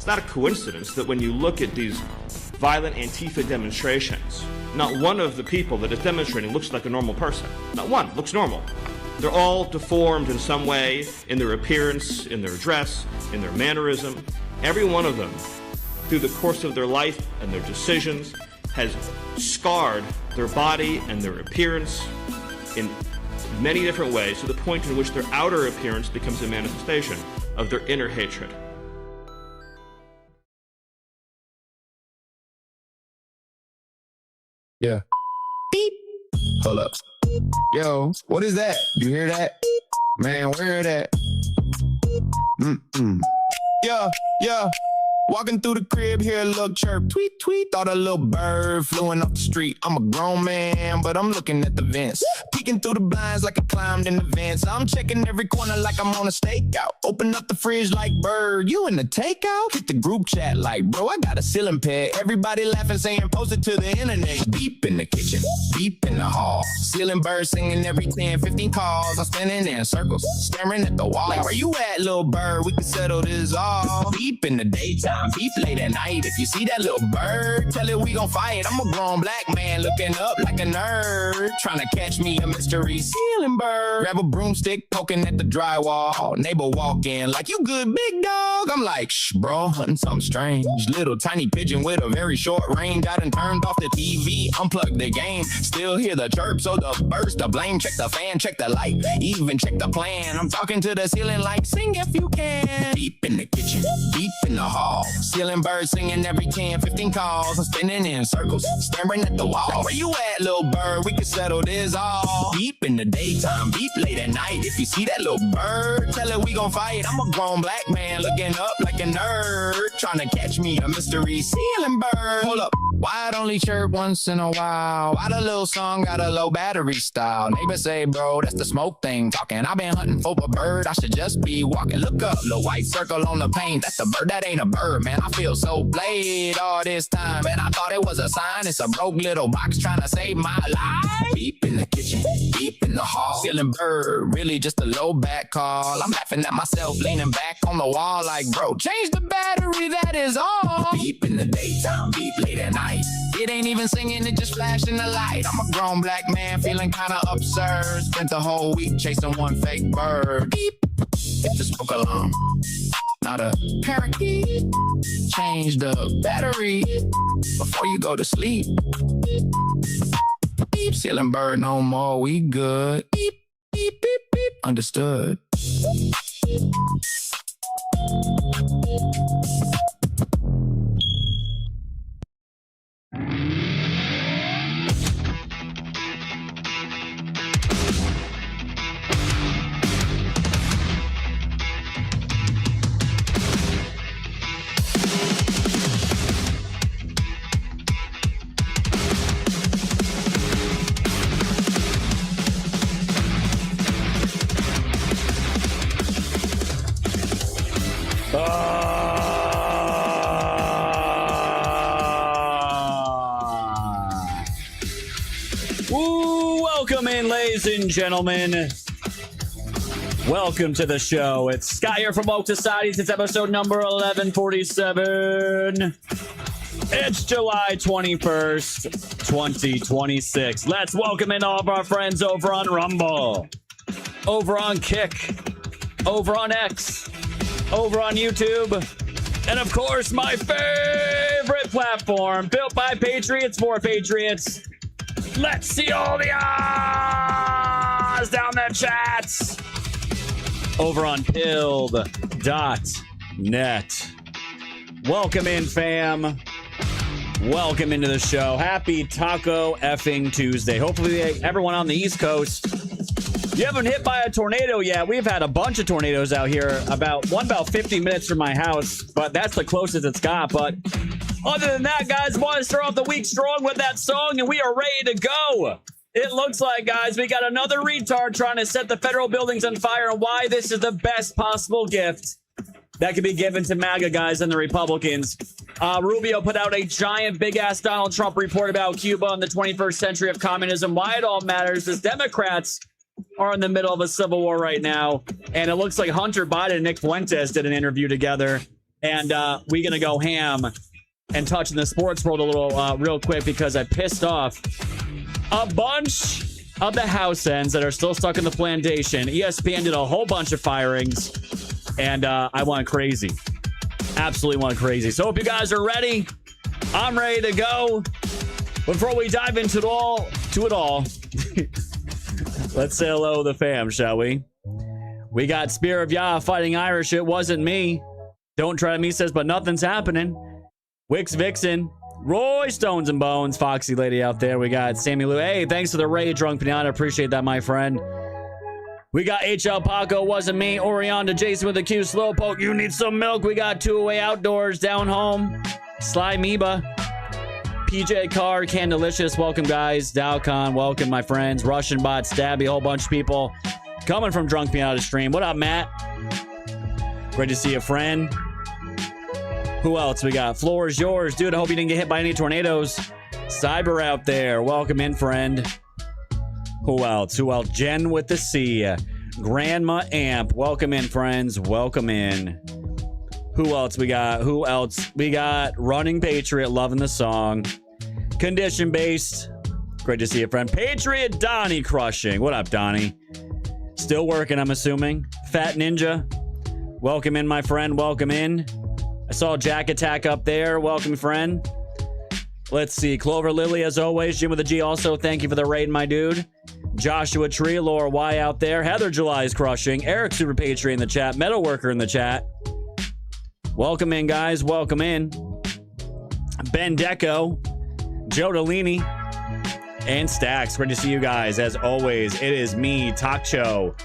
It's not a coincidence that when you look at these violent Antifa demonstrations, not one of the people that is demonstrating looks like a normal person. Not one looks normal. They're all deformed in some way, in their appearance, in their dress, in their mannerism. Every one of them, through the course of their life and their decisions, has scarred their body and their appearance in many different ways, to the point in which their outer appearance becomes a manifestation of their inner hatred. Yeah. Beep. Hold up. Yo, what is that? You hear that? Man, where is that? Yeah. Walking through the crib, hear a little chirp, tweet, tweet. Thought a little bird flew in off the street. I'm a grown man, but I'm looking at the vents. Peeking through the blinds like I climbed in the vents. I'm checking every corner like I'm on a stakeout. Open up the fridge like, bird, you in the takeout? Hit the group chat like, bro, I got a ceiling pad. Everybody laughing, saying, post it to the internet. Beep in the kitchen, beep in the hall. Ceiling bird singing every 10, 15 calls. I'm standing there in circles, staring at the wall. Like, where you at, little bird? We can settle this all. Beep in the daytime. Beef late at night. If you see that little bird, tell it we gon' fight. I'm a grown black man looking up like a nerd, trying to catch me a mystery ceiling bird. Grab a broomstick, poking at the drywall. Neighbor walk in like, you good, big dog? I'm like, shh, bro, hunting something strange. Little tiny pigeon with a very short range. I done turned off the TV, unplugged the game. Still hear the chirps or the burst, the blame. Check the fan, check the light, even check the plan. I'm talking to the ceiling like, sing if you can. Beep in the kitchen, beep in the hall. Ceiling bird singing every 10, 15 calls. I'm spinning in circles, staring at the wall. Where you at, little bird? We can settle this all. Beep in the daytime, beep late at night. If you see that little bird, tell it we gon' fight. I'm a grown black man looking up like a nerd, trying to catch me a mystery ceiling bird. Hold up. Why it only chirp once in a while? Why the little song got a low battery style? Neighbor say, bro, that's the smoke thing talking. I been hunting for a bird, I should just be walking. Look up, little white circle on the pane. That's a bird, that ain't a bird, man. I feel so played all this time, and I thought it was a sign. It's a broke little box trying to save my life. Beep in the kitchen, beep in the hall. Ceiling bird, really just a low back call. I'm laughing at myself, leaning back on the wall like, bro, change the battery, that is all. Beep in the daytime, beep late at night. It ain't even singing, it just flashing the light. I'm a grown black man feeling kinda absurd. Spent the whole week chasing one fake bird. Beep, it's a smoke alarm, not a parakeet. Change the battery before you go to sleep. Beep, ceiling bird no more, we good. Beep, beep, beep, beep, understood. Welcome in, ladies and gentlemen. Welcome to the show. It's Scott here from Woke Societies. It's episode number 1147. It's July 21st, 2026. Let's welcome in all of our friends over on Rumble, over on Kick, over on X, over on YouTube, and of course, my favorite platform, built by Patriots for Patriots. Let's see all the ahs down the chats over on pilled.net. Welcome in, fam. Welcome into the show. Happy Taco effing Tuesday. Hopefully everyone on the East Coast, you haven't hit by a tornado yet. We've had a bunch of tornadoes out here, about 50 minutes from my house, but that's the closest it's got. But other than that, guys, want to start off the week strong with that song, and we are ready to go. It looks like, guys, we got another retard trying to set the federal buildings on fire, and why this is the best possible gift that could be given to MAGA guys and the Republicans. Rubio put out a giant, big-ass Donald Trump report about Cuba and the 21st century of communism. Why it all matters is Democrats are in the middle of a civil war right now, and it looks like Hunter Biden and Nick Fuentes did an interview together. And we're going to go ham and touch in the sports world a little real quick because I pissed off a bunch of the house ends that are still stuck in the plantation. ESPN did a whole bunch of firings, and I went crazy. Absolutely went crazy. So hope you guys are ready. I'm ready to go. Before we dive into it all, let's say hello to the fam, shall we? We got Spear of Yah fighting Irish. It wasn't me. Don't try me says, but nothing's happening. Wix Vixen. Roy Stones and Bones. Foxy Lady out there. We got Sammy Lou. Hey, thanks for the raid, Drunk Pinata. Appreciate that, my friend. We got HL Paco. Wasn't me. Orion to Jason with a Q. Slowpoke. You need some milk. We got Two Away Outdoors. Down Home. Sly Meba. PJ Carr. Candelicious. Welcome, guys. Dowcon. Welcome, my friends. Russian Bot. Stabby. A whole bunch of people coming from Drunk Pinata stream. What up, Matt? Great to see you, friend. Who else we got? Floor is yours. Dude, I hope you didn't get hit by any tornadoes. Cyber out there. Welcome in, friend. Who else? Jen with the C. Grandma Amp. Welcome in, friends. Welcome in. Who else we got? We got Running Patriot. Loving the song. Condition Based. Great to see you, friend. Patriot Donnie crushing. What up, Donnie? Still working, I'm assuming. Fat Ninja. Welcome in, my friend. Welcome in. I saw Jack Attack up there. Welcome, friend. Let's see. Clover Lily, as always. Jim with a G also. Thank you for the raid, my dude. Joshua Tree, Laura Y out there. Heather July is crushing. Eric Super Patriot in the chat. Metalworker in the chat. Welcome in, guys. Welcome in. Ben Deco. Joe Delini. And Stacks. Great to see you guys. As always, it is me, Takcho.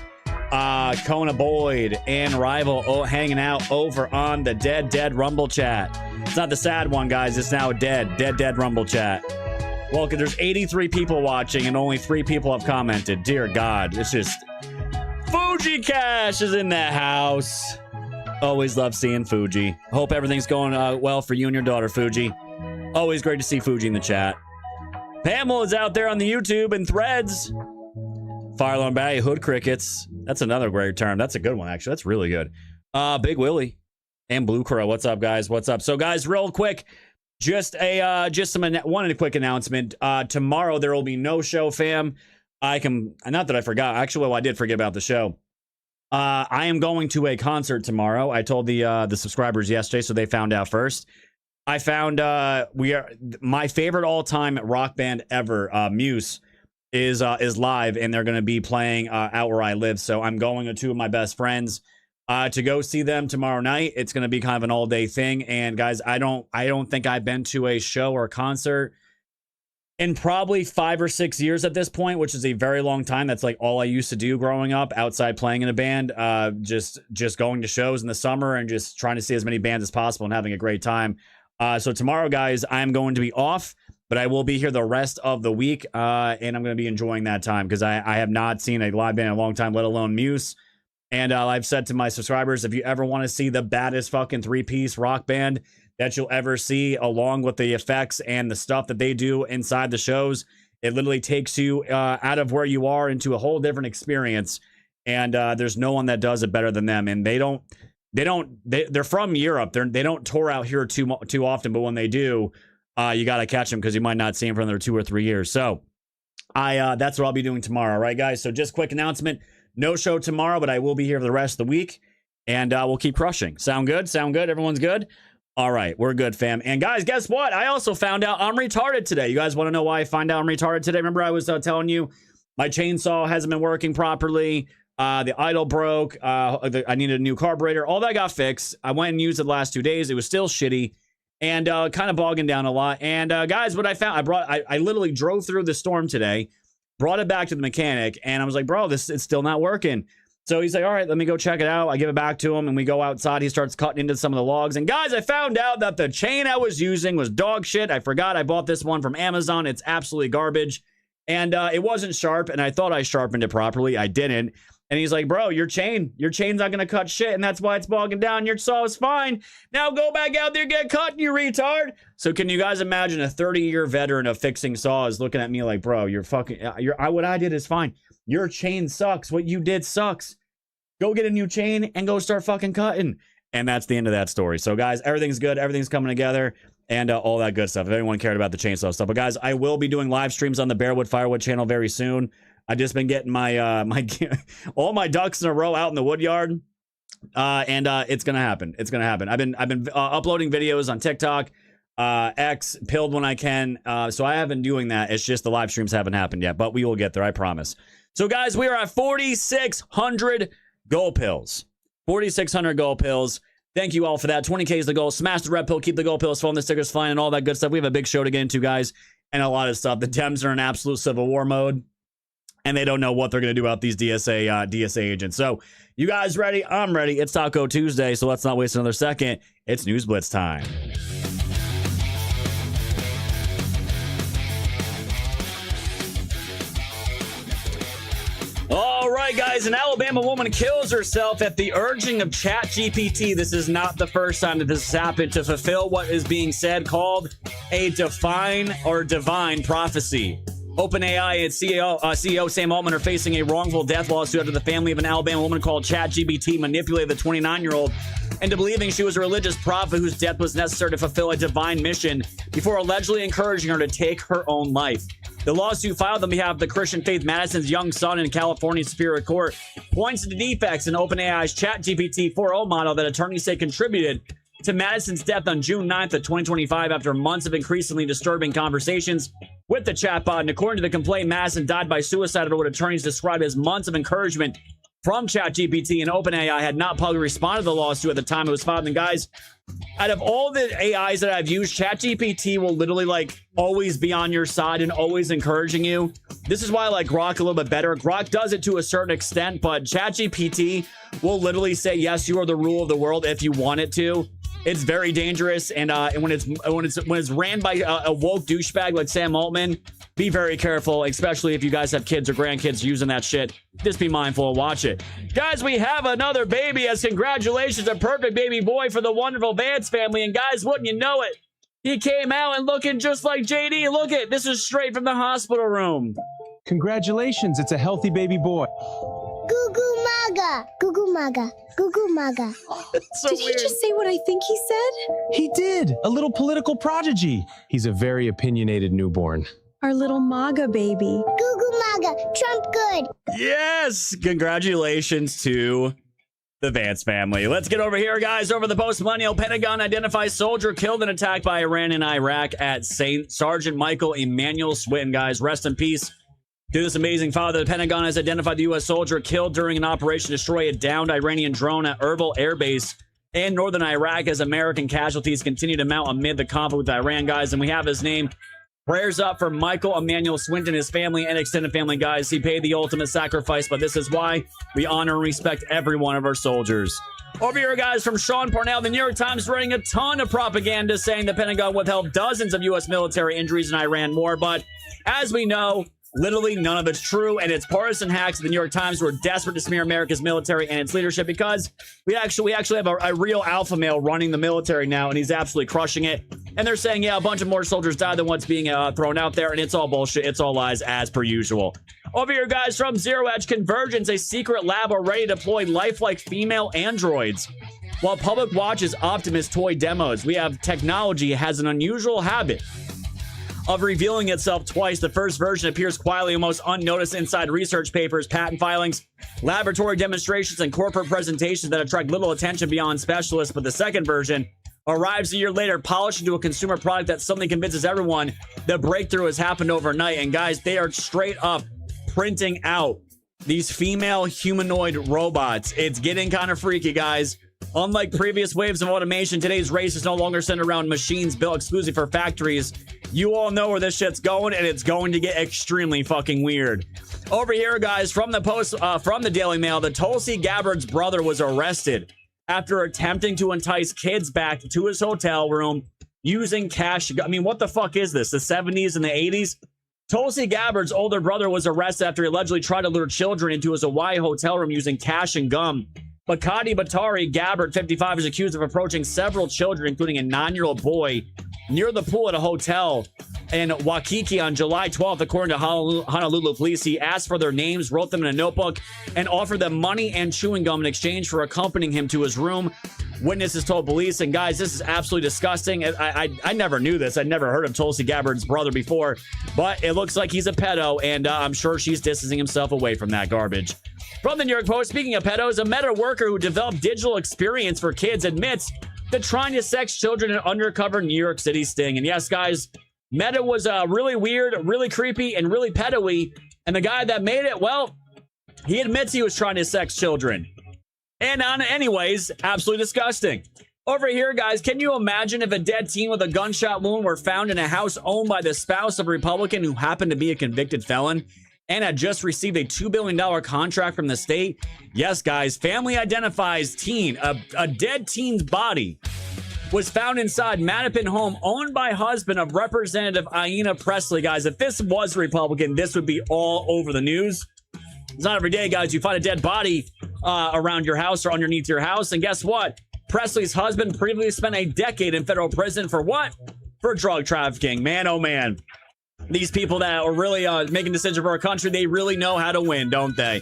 Kona Boyd and Rival hanging out over on the Dead Rumble chat. It's not the sad one, guys. It's now Dead Rumble chat. Well, there's 83 people watching and only 3 people have commented. Dear God, it's just... Fuji Cash is in the house. Always love seeing Fuji. Hope everything's going well for you and your daughter, Fuji. Always great to see Fuji in the chat. Pamela is out there on the YouTube and Threads. Firelone Bay, Hood Crickets. That's another great term. That's a good one, actually. That's really good. Big Willie and Blue Crow. What's up, guys? What's up? So, guys, real quick, one quick announcement. Tomorrow there will be no show, fam. Not that I forgot. Actually, well, I did forget about the show. I am going to a concert tomorrow. I told the subscribers yesterday, so they found out first. I found my favorite all-time rock band ever, Muse. Is live, and they're going to be playing out where I live. So I'm going with 2 of my best friends to go see them tomorrow night. It's going to be kind of an all-day thing. And guys, I don't think I've been to a show or a concert in probably 5 or 6 years at this point, which is a very long time. That's like all I used to do growing up outside playing in a band, just going to shows in the summer and just trying to see as many bands as possible and having a great time. So tomorrow, guys, I'm going to be off, but I will be here the rest of the week, and I'm going to be enjoying that time because I have not seen a live band in a long time, let alone Muse. And I've said to my subscribers, if you ever want to see the baddest fucking 3-piece rock band that you'll ever see, along with the effects and the stuff that they do inside the shows, it literally takes you out of where you are into a whole different experience. And there's no one that does it better than them. And they're from Europe. They don't tour out here too often, but when they do, you got to catch them because you might not see them for another 2 or 3 years. So that's what I'll be doing tomorrow. All right, guys. So just quick announcement. No show tomorrow, but I will be here for the rest of the week, and we'll keep crushing. Sound good? Sound good? Everyone's good? All right, we're good, fam. And guys, guess what? I also found out I'm retarded today. You guys want to know why I find out I'm retarded today? Remember I was telling you my chainsaw hasn't been working properly. The idle broke. I needed a new carburetor. All that got fixed. I went and used it the last 2 days. It was still shitty and kind of bogging down a lot. And guys, what I found, I literally drove through the storm today, brought it back to the mechanic, and I was like, bro, it's still not working. So he's like, all right, let me go check it out. I give it back to him, and we go outside. He starts cutting into some of the logs. And guys, I found out that the chain I was using was dog shit. I forgot I bought this one from Amazon. It's absolutely garbage. And it wasn't sharp, and I thought I sharpened it properly. I didn't. And he's like, bro, your chain's not going to cut shit, and that's why it's bogging down. Your saw is fine. Now go back out there, get cut, you retard. So can you guys imagine a 30-year veteran of fixing saws looking at me like, bro, what I did is fine. Your chain sucks. What you did sucks. Go get a new chain and go start fucking cutting. And that's the end of that story. So, guys, everything's good. Everything's coming together and all that good stuff. If anyone cared about the chainsaw stuff. But, guys, I will be doing live streams on the Bearwood Firewood channel very soon. I've just been getting my all my ducks in a row out in the wood yard. And it's going to happen. It's going to happen. I've been uploading videos on TikTok, X, Pilled when I can. So I have been doing that. It's just the live streams haven't happened yet, but we will get there. I promise. So, guys, we are at 4,600 gold pills. 4,600 gold pills. Thank you all for that. 20K is the goal. Smash the red pill. Keep the gold pills flowing. The stickers flying and all that good stuff. We have a big show to get into, guys, and a lot of stuff. The Dems are in absolute civil war mode, and they don't know what they're going to do about these DSA agents. So, you guys ready? I'm ready. It's Taco Tuesday, so let's not waste another second. It's News Blitz time. All right, guys, an Alabama woman kills herself at the urging of ChatGPT. This is not the first time that this has happened to fulfill what is being said called a divine prophecy. OpenAI and CEO Sam Altman are facing a wrongful death lawsuit after the family of an Alabama woman called ChatGPT manipulated the 29-year-old into believing she was a religious prophet whose death was necessary to fulfill a divine mission before allegedly encouraging her to take her own life. The lawsuit filed on behalf of the Christian Faith Madison's young son in California's Superior Court points to the defects in OpenAI's ChatGPT 4.0 model that attorneys say contributed to Madison's death on June 9th of 2025 after months of increasingly disturbing conversations with the chatbot. And according to the complaint, Madison died by suicide after what attorneys described as months of encouragement from ChatGPT, and OpenAI had not publicly responded to the lawsuit at the time it was filed. And guys, out of all the AIs that I've used, ChatGPT will literally always be on your side and always encouraging you. This is why I like Grok a little bit better. Grok does it to a certain extent, but ChatGPT will literally say, yes, you are the rule of the world if you want it to. It's very dangerous, and when it's ran by a woke douchebag like Sam Altman, be very careful, especially if you guys have kids or grandkids using that shit. Just be mindful and watch it. Guys, we have another baby, as congratulations, a perfect baby boy for the wonderful Vance family. And guys, wouldn't you know it, he came out and looking just like JD. Look it, this is straight from the hospital room. Congratulations, it's a healthy baby boy. Goo goo maga, goo goo maga, goo goo maga. So Did he just say what I think he said? He did, a little political prodigy. He's a very opinionated newborn. Our little MAGA baby. Goo goo maga, Trump good. Yes, congratulations to the Vance family. Let's get over here, guys. Over the post-millennial, Pentagon identifies soldier killed in attack by Iran in Iraq at St. Sergeant Michael Emanuel Swinton. Guys, rest in peace to this amazing father. The Pentagon has identified the U.S. soldier killed during an operation to destroy a downed Iranian drone at Erbil Air Base in northern Iraq as American casualties continue to mount amid the conflict with Iran, guys. And we have his name. Prayers up for Michael Emanuel Swinton, his family, and extended family, guys. He paid the ultimate sacrifice, but this is why we honor and respect every one of our soldiers. Over here, guys, from Sean Parnell, the New York Times running a ton of propaganda saying the Pentagon withheld dozens of U.S. military injuries in Iran war, but as we know, literally none of it's true, and it's partisan hacks of the New York Times who are desperate to smear America's military and its leadership because we actually have a real alpha male running the military now, and he's absolutely crushing it. And they're saying, yeah, a bunch of more soldiers died than what's being thrown out there, and it's all bullshit. It's all lies as per usual. Over here, guys, from Zero Edge Convergence, a secret lab already deployed lifelike female androids. While public watches Optimus toy demos, we have technology has an unusual habit of revealing itself twice. The first version appears quietly, almost unnoticed inside research papers, patent filings, laboratory demonstrations, and corporate presentations that attract little attention beyond specialists. But the second version arrives a year later, polished into a consumer product that suddenly convinces everyone the breakthrough has happened overnight. And guys, they are straight up printing out these female humanoid robots. It's getting kind of freaky, guys. Unlike previous waves of automation, today's race is no longer centered around machines built exclusively for factories. You all know where this shit's going, and it's going to get extremely fucking weird. Over here, guys, from the Daily Mail, the Tulsi Gabbard's brother was arrested after attempting to entice kids back to his hotel room using cash. I mean, what the fuck is this? The 70s and the 80s? Tulsi Gabbard's older brother was arrested after he allegedly tried to lure children into his Hawaii hotel room using cash and gum. Bakati Batari Gabbard, 55, is accused of approaching several children, including a 9-year-old boy, near the pool at a hotel in Waikiki on July 12th, according to Honolulu police. He asked for their names, wrote them in a notebook, and offered them money and chewing gum in exchange for accompanying him to his room. Witnesses told police, and guys, this is absolutely disgusting. I never knew this. I'd never heard of Tulsi Gabbard's brother before, but it looks like he's a pedo, and I'm sure she's distancing himself away from that garbage. From the New York Post, speaking of pedos, a Meta worker who developed digital experience for kids admits to trying to sex children in undercover New York City sting. And yes, guys, Meta was really weird, really creepy, and really pedo-y. And the guy that made it, well, he admits he was trying to sex children. And anyways, absolutely disgusting. Over here, guys, can you imagine if a dead teen with a gunshot wound were found in a house owned by the spouse of a Republican who happened to be a convicted felon and had just received a $2 billion contract from the state? Yes, guys, family identifies teen. A dead teen's body was found inside Mattapan home owned by husband of Representative Ayanna Pressley. Guys, if this was Republican, this would be all over the news. It's not every day, guys, you find a dead body around your house or underneath your house. And guess what? Presley's husband previously spent a decade in federal prison for what? For drug trafficking. Man, oh man. These people that are really making decisions for our country, they really know how to win, don't they?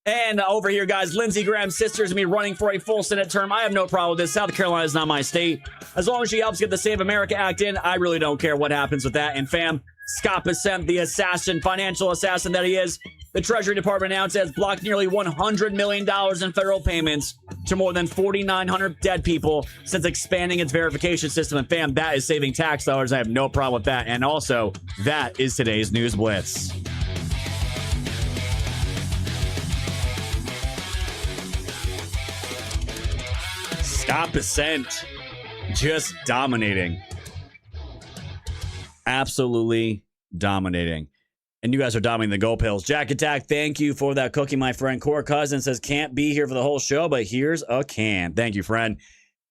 And over here, guys, Lindsey Graham's sister is going to be running for a full Senate term. I have no problem with this. South Carolina is not my state. As long as she helps get the Save America Act in, I really don't care what happens with that. And fam, Scott Bessent, the assassin, financial assassin that he is, the Treasury Department announced has blocked nearly $100 million in federal payments to more than 4,900 dead people since expanding its verification system. And fam, that is saving tax dollars. I have no problem with that. And also, that is today's News Blitz. Scott Bessent just dominating. Absolutely dominating. And you guys are dominating the Go Pills. Jack Attack, thank you for that cookie, my friend. Core Cousin says, can't be here for the whole show, but here's a can. Thank you, friend.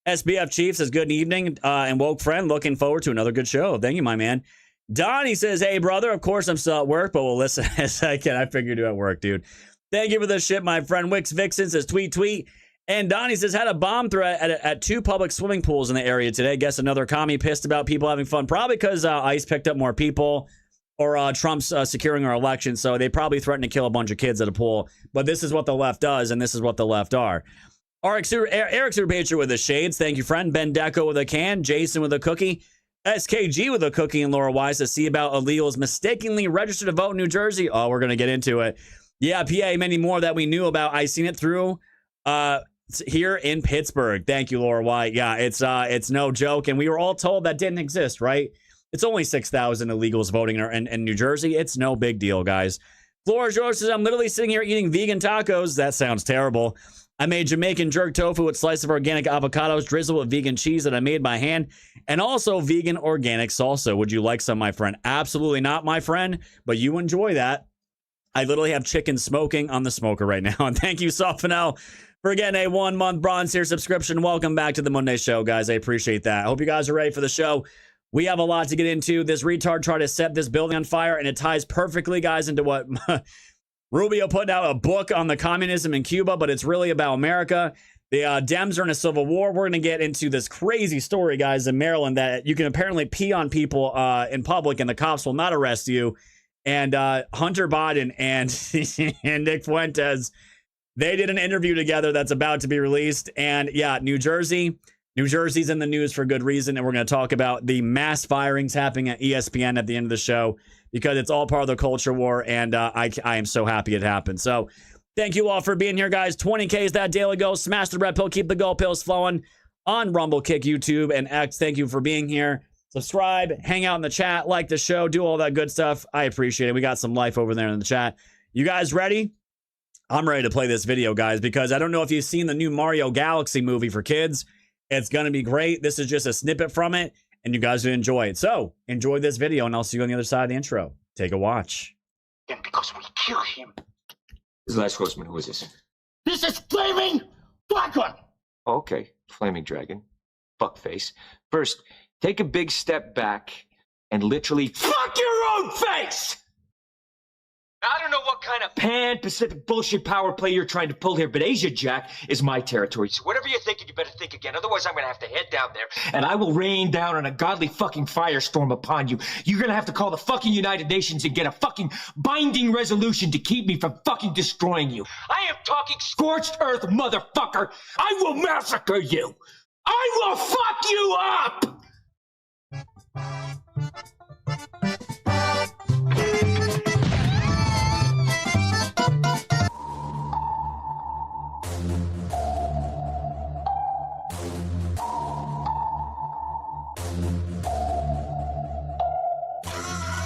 SBF Chief says, good evening. And Woke Friend, looking forward to another good show. Thank you, my man. Donnie says, hey, brother, of course I'm still at work, but we'll listen as I can. I figured you at work, dude. Thank you for the shit, my friend. Wix Vixen says, tweet. And Donnie says, had a bomb threat at 2 public swimming pools in the area today. Guess another commie pissed about people having fun. Probably because ICE picked up more people or Trump's securing our election. So they probably threatened to kill a bunch of kids at a pool. But this is what the left does, and this is what the left are. Eric Superpatriot with the shades. Thank you, friend. Ben Deco with a can. Jason with a cookie. SKG with a cookie. And Laura Wise to see about illegals mistakenly registered to vote in New Jersey. Oh, we're going to get into it. Yeah, PA, many more that we knew about. I seen it through here in Pittsburgh. Thank you, Laura White. Yeah, it's no joke. And we were all told that didn't exist, right? It's only 6,000 illegals voting in New Jersey. It's no big deal, guys. Flora George says, I'm literally sitting here eating vegan tacos. That sounds terrible. I made Jamaican jerk tofu with slice of organic avocados drizzled with vegan cheese that I made by hand, and also vegan organic salsa. Would you like some, my friend? Absolutely not, my friend, but you enjoy that. I literally have chicken smoking on the smoker right now. And thank you, Softanel, for getting a 1-month bronze tier subscription. Welcome back to the Monday Show, guys. I appreciate that. I hope you guys are ready for the show. We have a lot to get into. This retard tried to set this building on fire, and it ties perfectly, guys, into what Rubio put out a book on the communism in Cuba, but it's really about America. The Dems are in a civil war. We're going to get into this crazy story, guys, in Maryland that you can apparently pee on people in public, and the cops will not arrest you. And Hunter Biden and Nick Fuentes, they did an interview together that's about to be released. And yeah, New Jersey's in the news for good reason. And we're going to talk about the mass firings happening at ESPN at the end of the show because it's all part of the culture war. And I am so happy it happened. So thank you all for being here, guys. 20K is that daily goal. Smash the red pill. Keep the gold pills flowing on Rumble, Kick, YouTube, and X. Thank you for being here. Subscribe, hang out in the chat, like the show, do all that good stuff. I appreciate it. We got some life over there in the chat. You guys ready? I'm ready to play this video, guys, because I don't know if you've seen the new Mario Galaxy movie for kids. It's going to be great. This is just a snippet from it, and you guys will enjoy it. So enjoy this video, and I'll see you on the other side of the intro. Take a watch. And because we kill him. This is the last horseman. Who is this? This is Flaming Dragon! Okay, Flaming Dragon. Fuckface. First, take a big step back and literally fuck your own face! I don't know what kind of pan-Pacific bullshit power play you're trying to pull here, but Asia Jack is my territory. So whatever you're thinking, you better think again. Otherwise, I'm going to have to head down there, and I will rain down on a godly fucking firestorm upon you. You're going to have to call the fucking United Nations and get a fucking binding resolution to keep me from fucking destroying you. I am talking scorched earth, motherfucker! I will massacre you! I will fuck you up!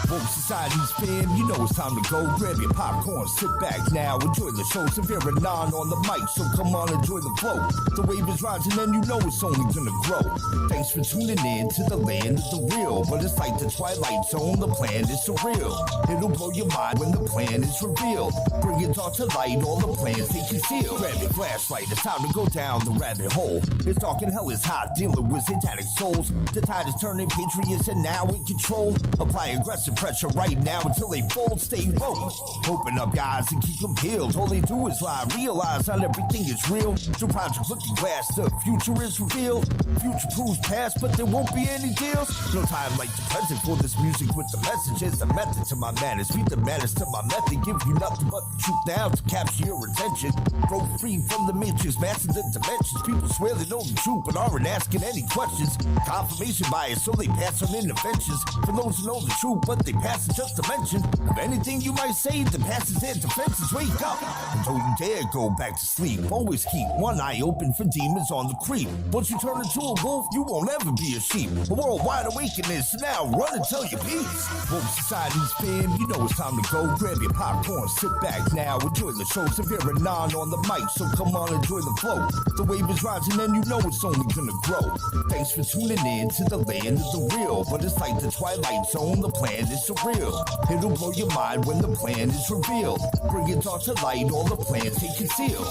Woke Society's fam, you know it's time to go. Grab your popcorn, sit back now, enjoy the show. Severe and non on the mic, so come on, enjoy the flow. The wave is rising and you know it's only gonna grow. Thanks for tuning in to the land of the real. But it's like the Twilight Zone, the plan is surreal. It'll blow your mind when the plan is revealed. Bring it all to light, all the plans they conceal. Grab your flashlight, it's time to go down the rabbit hole. It's dark and hell is hot, dealing with satanic souls. The tide is turning, patriots are now in control. Apply aggressive pressure right now until they fold, stay woke. Open up your eyes and keep them peeled. All they do is lie, realize not everything is real. Through Project Looking Glass, the future is revealed. Future proves past, but there won't be any deals. No time like the present for this music with the message. It's the method to my madness, beat the madness to my method. Give you nothing but the truth now to capture your attention. Broke free from the matrix, master the dimensions. People swear they know the truth, but aren't asking any questions. Confirmation bias, so they pass on interventions. For those who know the truth, but they pass it just to mention. Of anything you might say, the passes their defenses. Wake up, and don't you dare go back to sleep. Always keep one eye open for demons on the creep. Once you turn into a wolf, you won't ever be a sheep. A worldwide awakening, so now run and tell your peace. Woke Society's fam, you know it's time to go. Grab your popcorn, sit back now, enjoy the show. Severe and non on the mic, so come on, enjoy the flow. The wave is rising and you know it's only gonna grow. Thanks for tuning in to the land of the real. But it's like the Twilight Zone, the plan is surreal. It'll blow your mind when the plan is revealed. Bring it all to light, all the plans they conceal.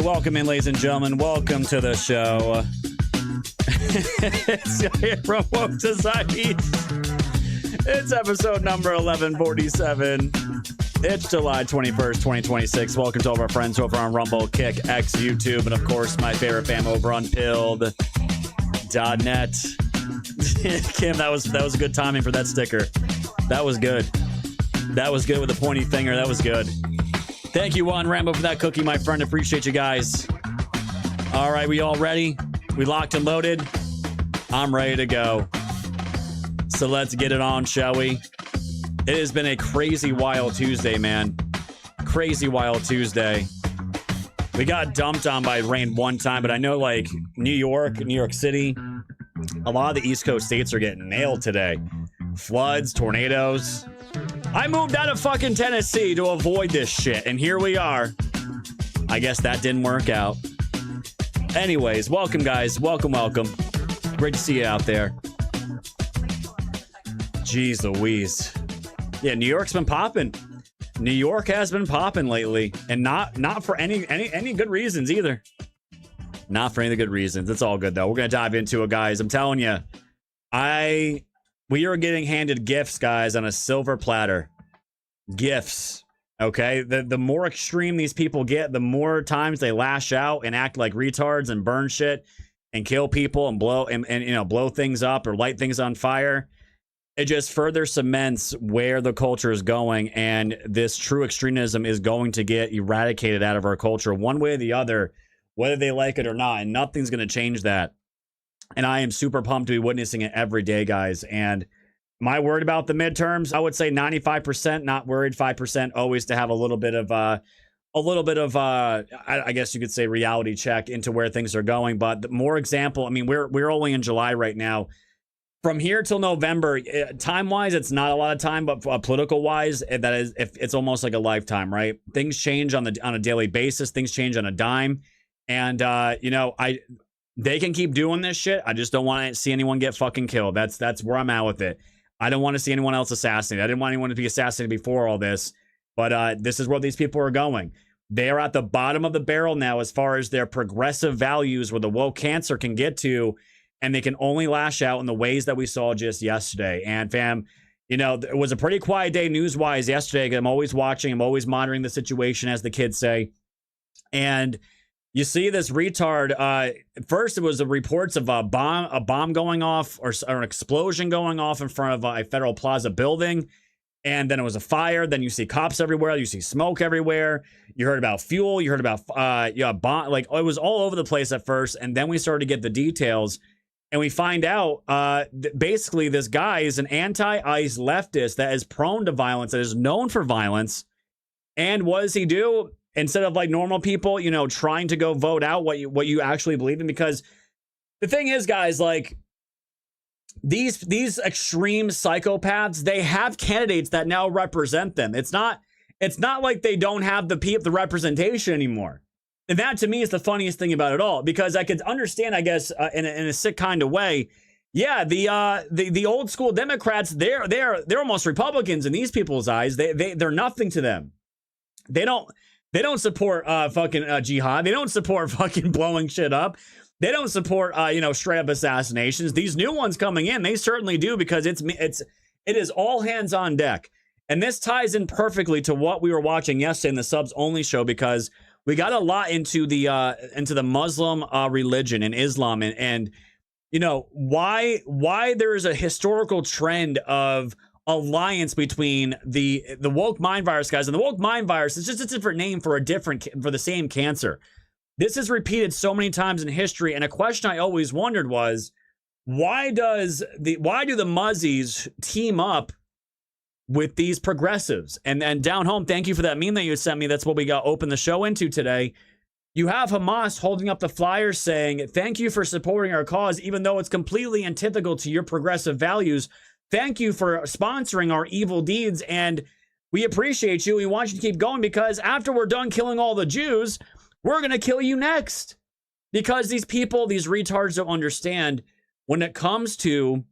Welcome in, ladies and gentlemen. Welcome to the show. It's here from Woke Society. It's episode number 1147. It's July 21st, 2026. Welcome to all of our friends over on Rumble, Kick, X, YouTube, and of course, my favorite fam over on Pilled.net. Kim, that was good timing for that sticker. That was good. That was good with the pointy finger. That was good. Thank you, Juan Rambo, for that cookie, my friend. Appreciate you guys. All right, we all ready? We locked and loaded? I'm ready to go. So let's get it on, shall we? It has been a crazy wild Tuesday, man. Crazy wild Tuesday. We got dumped on by rain one time, but I know, like, New York City, a lot of the East Coast states are getting nailed today. Floods, tornadoes. I moved out of fucking Tennessee to avoid this shit, and here we are. I guess that didn't work out. Anyways, welcome, guys. Welcome. Great to see you out there. Jeez Louise. Yeah, New York's been popping. New York has been popping lately, and not for any good reasons either. Not for any good reasons. It's all good though. We're gonna dive into it, guys. I'm telling you, we are getting handed gifts, guys, on a silver platter. Gifts. Okay, the more extreme these people get, the more times they lash out and act like retards and burn shit and kill people and blow things up or light things on fire. It just further cements where the culture is going, and this true extremism is going to get eradicated out of our culture one way or the other, whether they like it or not, and nothing's going to change that. And I am super pumped to be witnessing it every day, guys. And my word about the midterms, I would say 95% not worried, 5% always to have a little bit of I guess you could say reality check into where things are going. But the more example, I mean, we're only in July right now. From here till November, time-wise, it's not a lot of time, but political-wise, that is, if it's almost like a lifetime, right? Things change on a daily basis. Things change on a dime, and they can keep doing this shit. I just don't want to see anyone get fucking killed. That's where I'm at with it. I don't want to see anyone else assassinated. I didn't want anyone to be assassinated before all this, but this is where these people are going. They are at the bottom of the barrel now as far as their progressive values, where the woke cancer can get to. And they can only lash out in the ways that we saw just yesterday. And fam, it was a pretty quiet day news-wise yesterday. I'm always watching. I'm always monitoring the situation, as the kids say. And you see this retard. First, it was the reports of a bomb going off or an explosion going off in front of a Federal Plaza building. And then it was a fire. Then you see cops everywhere. You see smoke everywhere. You heard about fuel. You heard about bomb. Like, it was all over the place at first. And then we started to get the details. And we find out, basically, this guy is an anti-ICE leftist that is prone to violence, that is known for violence. And what does he do? Instead of like normal people, trying to go vote out what you actually believe in? Because the thing is, guys, like these extreme psychopaths, they have candidates that now represent them. It's not like they don't have the representation anymore. And that, to me, is the funniest thing about it all, because I could understand, I guess, in a sick kind of way. Yeah, the old school Democrats, they're almost Republicans in these people's eyes. They're nothing to them. They don't support fucking jihad. They don't support fucking blowing shit up. They don't support straight up assassinations. These new ones coming in, they certainly do, because it is all hands on deck. And this ties in perfectly to what we were watching yesterday in the Subs Only show, because we got a lot into the Muslim religion and Islam, and why there is a historical trend of alliance between the woke mind virus guys. And the woke mind virus is just a different name for the same cancer. This is repeated so many times in history, and a question I always wondered was, why do the Muzzies team up with these progressives? And then down home, thank you for that meme that you sent me. That's what we got open the show into today. You have Hamas holding up the flyers saying, thank you for supporting our cause, even though it's completely antithetical to your progressive values. Thank you for sponsoring our evil deeds, and we appreciate you. We want you to keep going, because after we're done killing all the Jews, we're going to kill you next. Because these people, these retards, don't understand when it comes to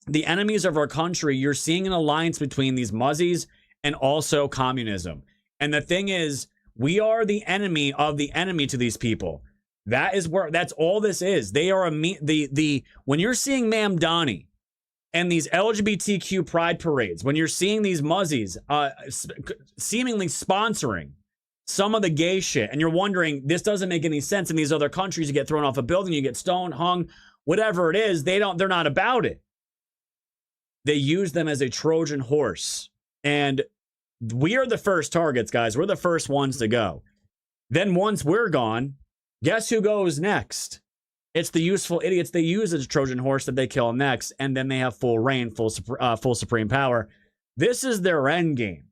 the enemies of our country. You're seeing an alliance between these Muzzies and also communism. And the thing is, we are the enemy of the enemy to these people. That's all this is. They are when you're seeing Ma'am Donnie and these LGBTQ pride parades, when you're seeing these Muzzies seemingly sponsoring some of the gay shit, and you're wondering, this doesn't make any sense. In these other countries, you get thrown off a building, you get stoned, hung, whatever it is, they're not about it. They use them as a Trojan horse. And we are the first targets, guys. We're the first ones to go. Then once we're gone, guess who goes next? It's the useful idiots they use as a Trojan horse that they kill next. And then they have full reign, full supreme power. This is their end game.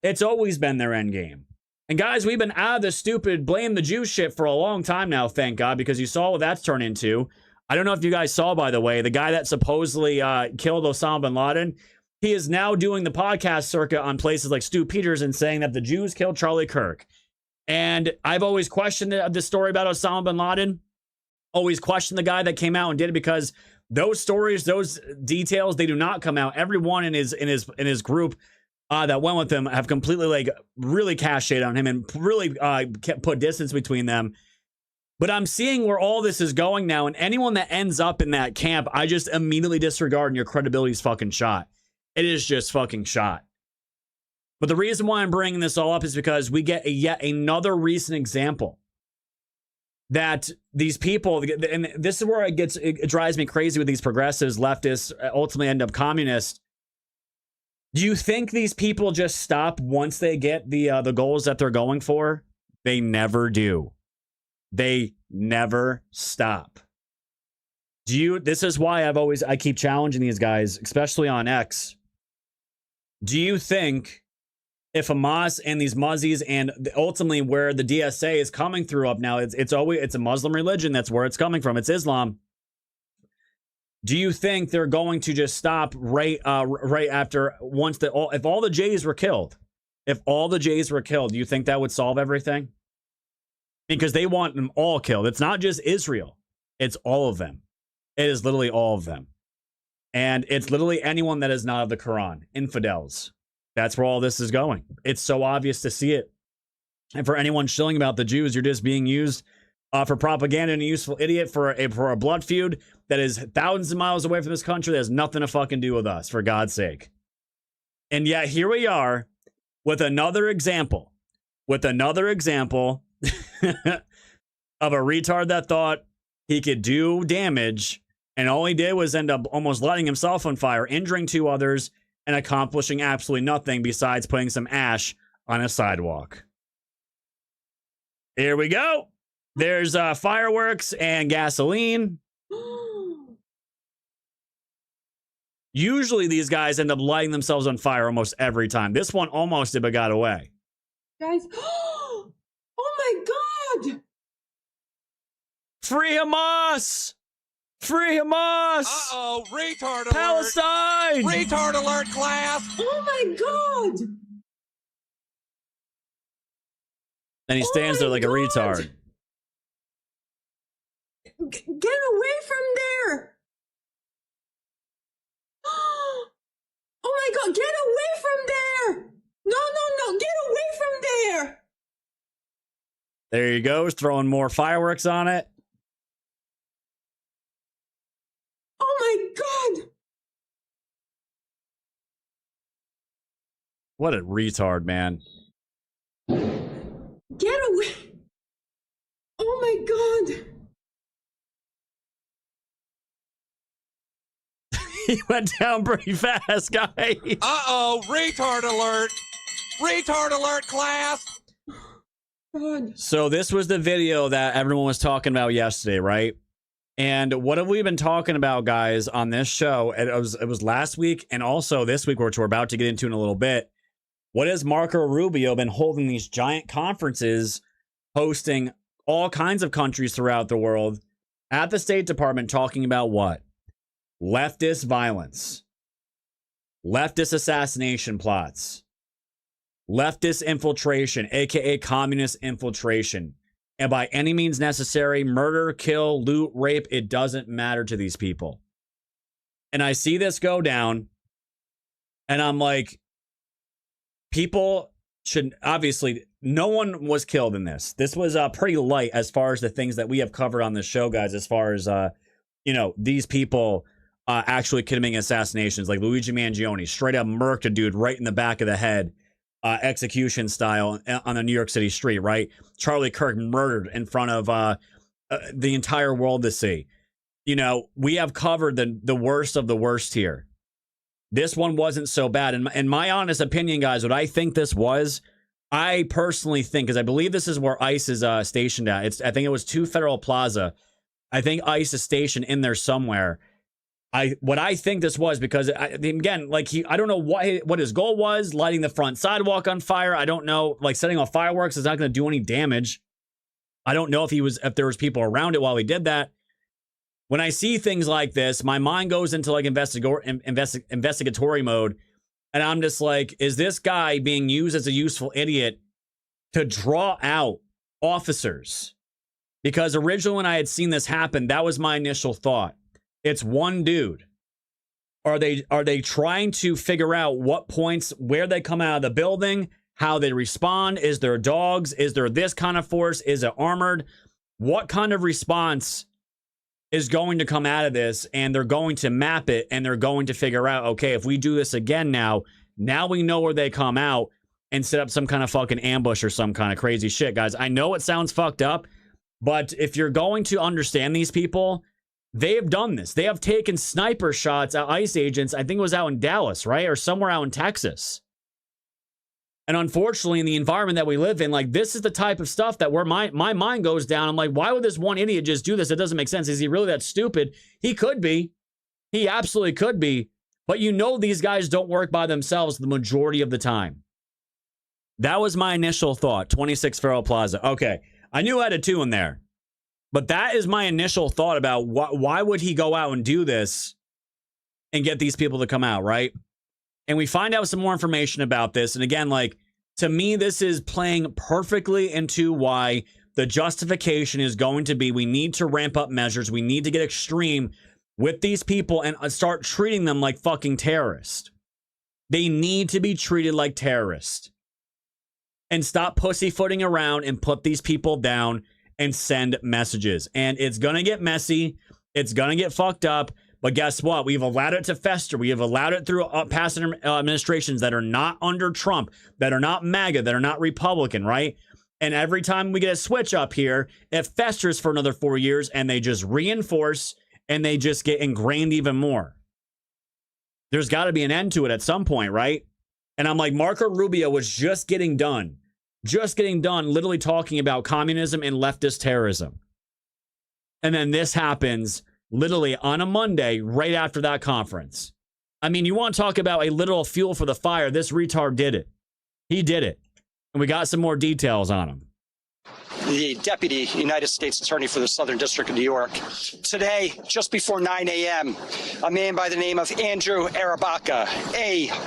It's always been their end game. And guys, we've been out of the stupid blame the Jew shit for a long time now, thank God, because you saw what that's turned into. I don't know if you guys saw, by the way, the guy that supposedly killed Osama bin Laden, he is now doing the podcast circuit on places like Stu Peters and saying that the Jews killed Charlie Kirk. And I've always questioned the story about Osama bin Laden. Always questioned the guy that came out and did it, because those stories, those details, they do not come out. Everyone in his group that went with him have completely like really cast on him and really put distance between them. But I'm seeing where all this is going now, and anyone that ends up in that camp, I just immediately disregard, and your credibility is fucking shot. It is just fucking shot. But the reason why I'm bringing this all up is because we get yet another recent example that these people, and this is where it drives me crazy with these progressives, leftists, ultimately end up communists. Do you think these people just stop once they get the goals that they're going for? They never do. They never stop. This is why I keep challenging these guys, especially on X. Do you think if Hamas and these Muzzies, and ultimately where the DSA is coming through up now, it's a Muslim religion, that's where it's coming from, it's Islam. Do you think they're going to just stop right after if all the Jays were killed? If all the Jays were killed, do you think that would solve everything? Because they want them all killed. It's not just Israel. It's all of them. It is literally all of them. And it's literally anyone that is not of the Quran. Infidels. That's where all this is going. It's so obvious to see it. And for anyone shilling about the Jews, you're just being used for propaganda and a useful idiot for a blood feud that is thousands of miles away from this country that has nothing to fucking do with us, for God's sake. And yet here we are with another example. Of a retard that thought he could do damage, and all he did was end up almost lighting himself on fire, injuring 2 others, and accomplishing absolutely nothing besides putting some ash on a sidewalk. Here we go. There's fireworks and gasoline. Usually these guys end up lighting themselves on fire almost every time. This one almost did, but got away. Guys, oh my God! Free Hamas! Free Hamas! Uh-oh, retard alert! Palestine! Retard alert, class! Oh my God! And he stands there like a retard. Get away from there! Oh my God, get away from there! No, get away from there! There he goes, throwing more fireworks on it. Oh my God! What a retard, man. Get away! Oh my God! He went down pretty fast, guys. Uh-oh, retard alert! Retard alert, class! God. So this was the video that everyone was talking about yesterday, right? And what have we been talking about, guys, on this show? It was last week and also this week, which we're about to get into in a little bit. What has Marco Rubio been holding these giant conferences, hosting all kinds of countries throughout the world at the State Department, talking about what? Leftist violence, leftist assassination plots, leftist infiltration, aka communist infiltration. And by any means necessary, murder, kill, loot, rape, it doesn't matter to these people. And I see this go down, and I'm like, people should, obviously, no one was killed in this. This was pretty light as far as the things that we have covered on the show, guys, as far as, these people actually committing assassinations, like Luigi Mangione, straight up murked a dude right in the back of the head, execution style on a New York City street, right? Charlie Kirk murdered in front of the entire world to see. We have covered the worst of the worst here. This one wasn't so bad. In my honest opinion, guys, what I think this was, I personally think, because I believe this is where ICE is stationed at. I think it was 2 Federal Plaza. I think ICE is stationed in there somewhere. What I think this was, because again, like I don't know what his goal was, lighting the front sidewalk on fire. I don't know, like setting off fireworks is not going to do any damage. I don't know if there was people around it while he did that. When I see things like this, my mind goes into like investigatory mode, and I'm just like, is this guy being used as a useful idiot to draw out officers. Because originally when I had seen this happen, that was my initial thought. It's one dude. Are they trying to figure out what points, where they come out of the building, how they respond? Is there dogs? Is there this kind of force? Is it armored? What kind of response is going to come out of this? And they're going to map it, and they're going to figure out, okay, if we do this again now we know where they come out and set up some kind of fucking ambush or some kind of crazy shit. Guys, I know it sounds fucked up, but if you're going to understand these people, they have done this. They have taken sniper shots at ICE agents. I think it was out in Dallas, right? Or somewhere out in Texas. And unfortunately, in the environment that we live in, like, this is the type of stuff that where my mind goes down. I'm like, why would this one idiot just do this? It doesn't make sense. Is he really that stupid? He could be. He absolutely could be. But you know these guys don't work by themselves the majority of the time. That was my initial thought. 26 Farrell Plaza. Okay. I knew I had a 2 in there. But that is my initial thought about why would he go out and do this and get these people to come out, right? And we find out some more information about this. And again, like, to me, this is playing perfectly into why the justification is going to be we need to ramp up measures. We need to get extreme with these people and start treating them like fucking terrorists. They need to be treated like terrorists. And stop pussyfooting around and put these people down and send messages. And it's going to get messy. It's going to get fucked up. But guess what? We've allowed it to fester. We have allowed it through past administrations that are not under Trump, that are not MAGA, that are not Republican, right? And every time we get a switch up here, it festers for another 4 years, and they just reinforce, and they just get ingrained even more. There's got to be an end to it at some point, right? And I'm like, Marco Rubio was just getting done literally talking about communism and leftist terrorism. And then this happens literally on a Monday right after that conference. I mean, you want to talk about a literal fuel for the fire. This retard did it. He did it. And we got some more details on him. The Deputy United States Attorney for the Southern District of New York. Today, just before 9 a.m., a man by the name of Andrew Arabaca, A-R-R-A-B-A-C-A,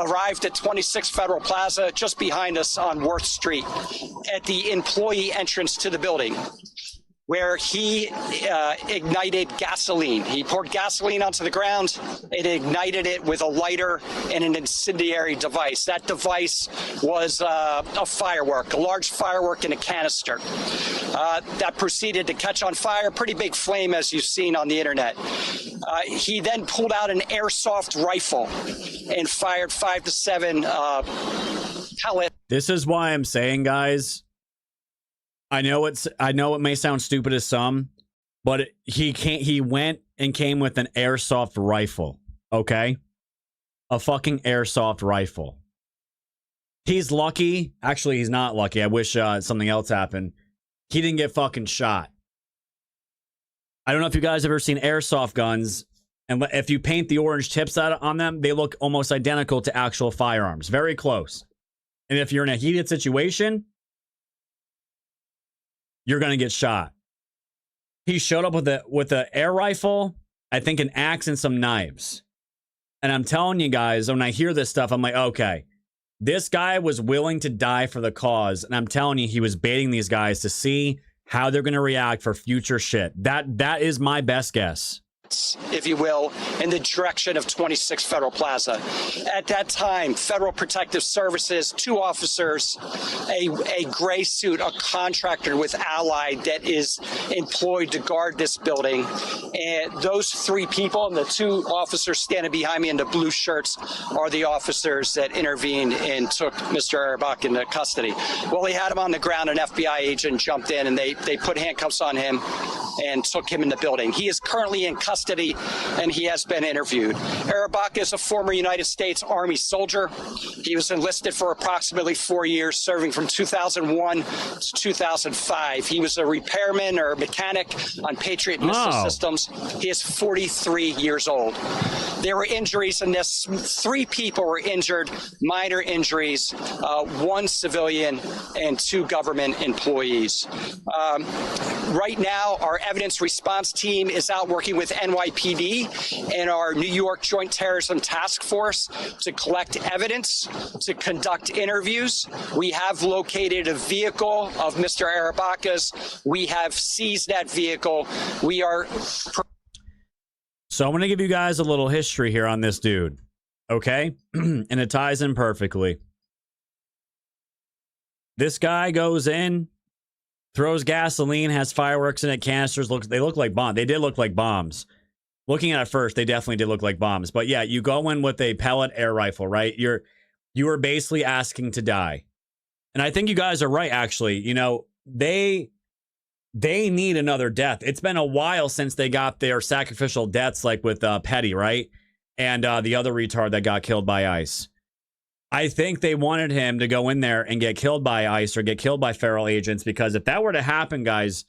arrived at 26 Federal Plaza, just behind us on Worth Street, at the employee entrance to the building, where he ignited gasoline. He poured gasoline onto the ground and ignited it with a lighter and an incendiary device. That device was a firework, a large firework in a canister. That proceeded to catch on fire, pretty big flame as you've seen on the internet. He then pulled out an airsoft rifle and fired 5 to 7 pellets. This is why I'm saying, guys, I know it may sound stupid to some, but he went and came with an airsoft rifle, okay? A fucking airsoft rifle. He's lucky. Actually, he's not lucky. I wish something else happened. He didn't get fucking shot. I don't know if you guys have ever seen airsoft guns, and if you paint the orange tips out on them, they look almost identical to actual firearms. Very close. And if you're in a heated situation, you're going to get shot. He showed up with a air rifle, I think an axe and some knives. And I'm telling you guys, when I hear this stuff, I'm like, okay, this guy was willing to die for the cause. And I'm telling you, he was baiting these guys to see how they're going to react for future shit. That is my best guess, if you will, in the direction of 26 Federal Plaza. At that time, Federal Protective Services, 2 officers, a gray suit, a contractor with Allied that is employed to guard this building. And those 3 people and the 2 officers standing behind me in the blue shirts are the officers that intervened and took Mr. Arabak into custody. Well, he had him on the ground. An FBI agent jumped in and they put handcuffs on him and took him in the building. He is currently in custody, and he has been interviewed. Arabak is a former United States Army soldier. He was enlisted for approximately 4 years, serving from 2001 to 2005. He was a repairman or a mechanic on Patriot missile systems. He is 43 years old. There were injuries in this. 3 people were injured, minor injuries, 1 civilian and 2 government employees. Right now, our evidence response team is out working with NYPD and our New York Joint Terrorism Task Force to collect evidence, to conduct interviews. We have located a vehicle of Mr. Arabaca's. We have seized that vehicle. We are... So I'm going to give you guys a little history here on this dude, okay? And it ties in perfectly. This guy goes in, throws gasoline, has fireworks in it, canisters. They look like bombs. They did look like bombs. Looking at it first, they definitely did look like bombs. But yeah, you go in with a pellet air rifle, right? You are basically asking to die. And I think you guys are right, actually. You know, they need another death. It's been a while since they got their sacrificial deaths, like with Petty, right? And the other retard that got killed by ICE. I think they wanted him to go in there and get killed by ICE or get killed by federal agents, because if that were to happen, guys,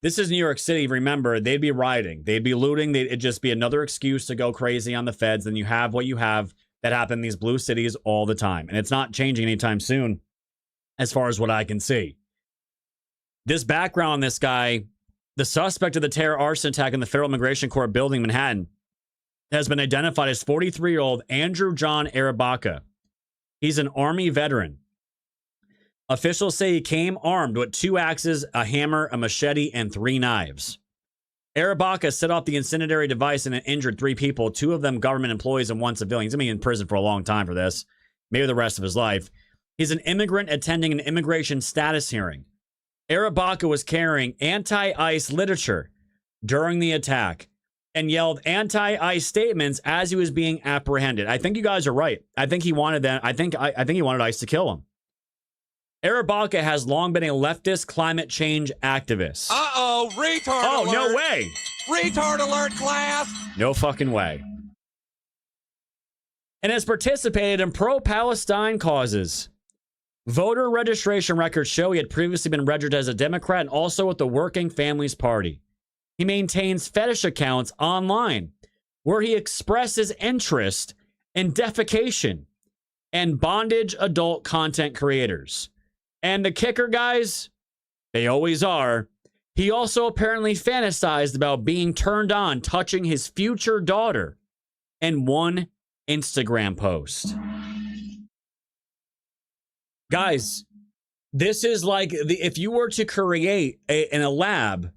this is New York City. Remember, they'd be rioting. They'd be looting. It'd just be another excuse to go crazy on the feds. And you have what you have that happen in these blue cities all the time. And it's not changing anytime soon, as far as what I can see. This background on this guy, the suspect of the terror arson attack in the Federal Immigration Court building, Manhattan, has been identified as 43-year-old Andrew John Arabaca. He's an Army veteran. Officials say he came armed with 2 axes, a hammer, a machete, and 3 knives. Arabaca set off the incendiary device and injured 3 people, 2 of them government employees and 1 civilian. He's going to be in prison for a long time for this, maybe the rest of his life. He's an immigrant attending an immigration status hearing. Arabaca was carrying anti-ICE literature during the attack and yelled anti-ICE statements as he was being apprehended. I think you guys are right. I think he wanted that. I think he wanted ICE to kill him. Arabaca has long been a leftist climate change activist. Uh-oh, retard alert. Oh, no way. Retard alert, class. No fucking way. And has participated in pro-Palestine causes. Voter registration records show he had previously been registered as a Democrat and also with the Working Families Party. He maintains fetish accounts online where he expresses interest in defecation and bondage adult content creators. And the kicker, guys, they always are, he also apparently fantasized about being turned on touching his future daughter in one Instagram post. Guys, this is like if you were to create in a lab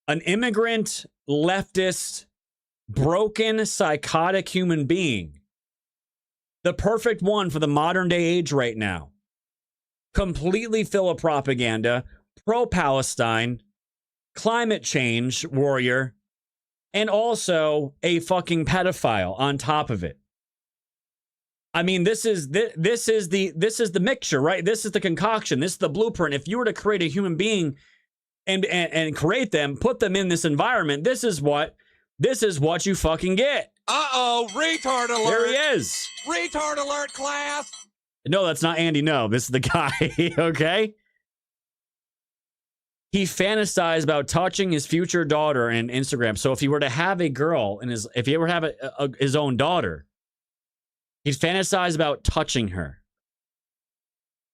an immigrant, leftist, broken, psychotic human being, the perfect one for the modern day age right now, completely full of propaganda, pro-Palestine, climate change warrior, and also a fucking pedophile on top of it. I mean, this is the mixture, right? This is the concoction. This is the blueprint. If you were to create a human being and create them, put them in this environment, this is what you fucking get. Uh-oh, retard alert. There he is. Retard alert, class. No, that's not Andy. No, this is the guy. Okay. He fantasized about touching his future daughter in Instagram. So if he were to have a girl and if he ever have his own daughter, he'd fantasize about touching her.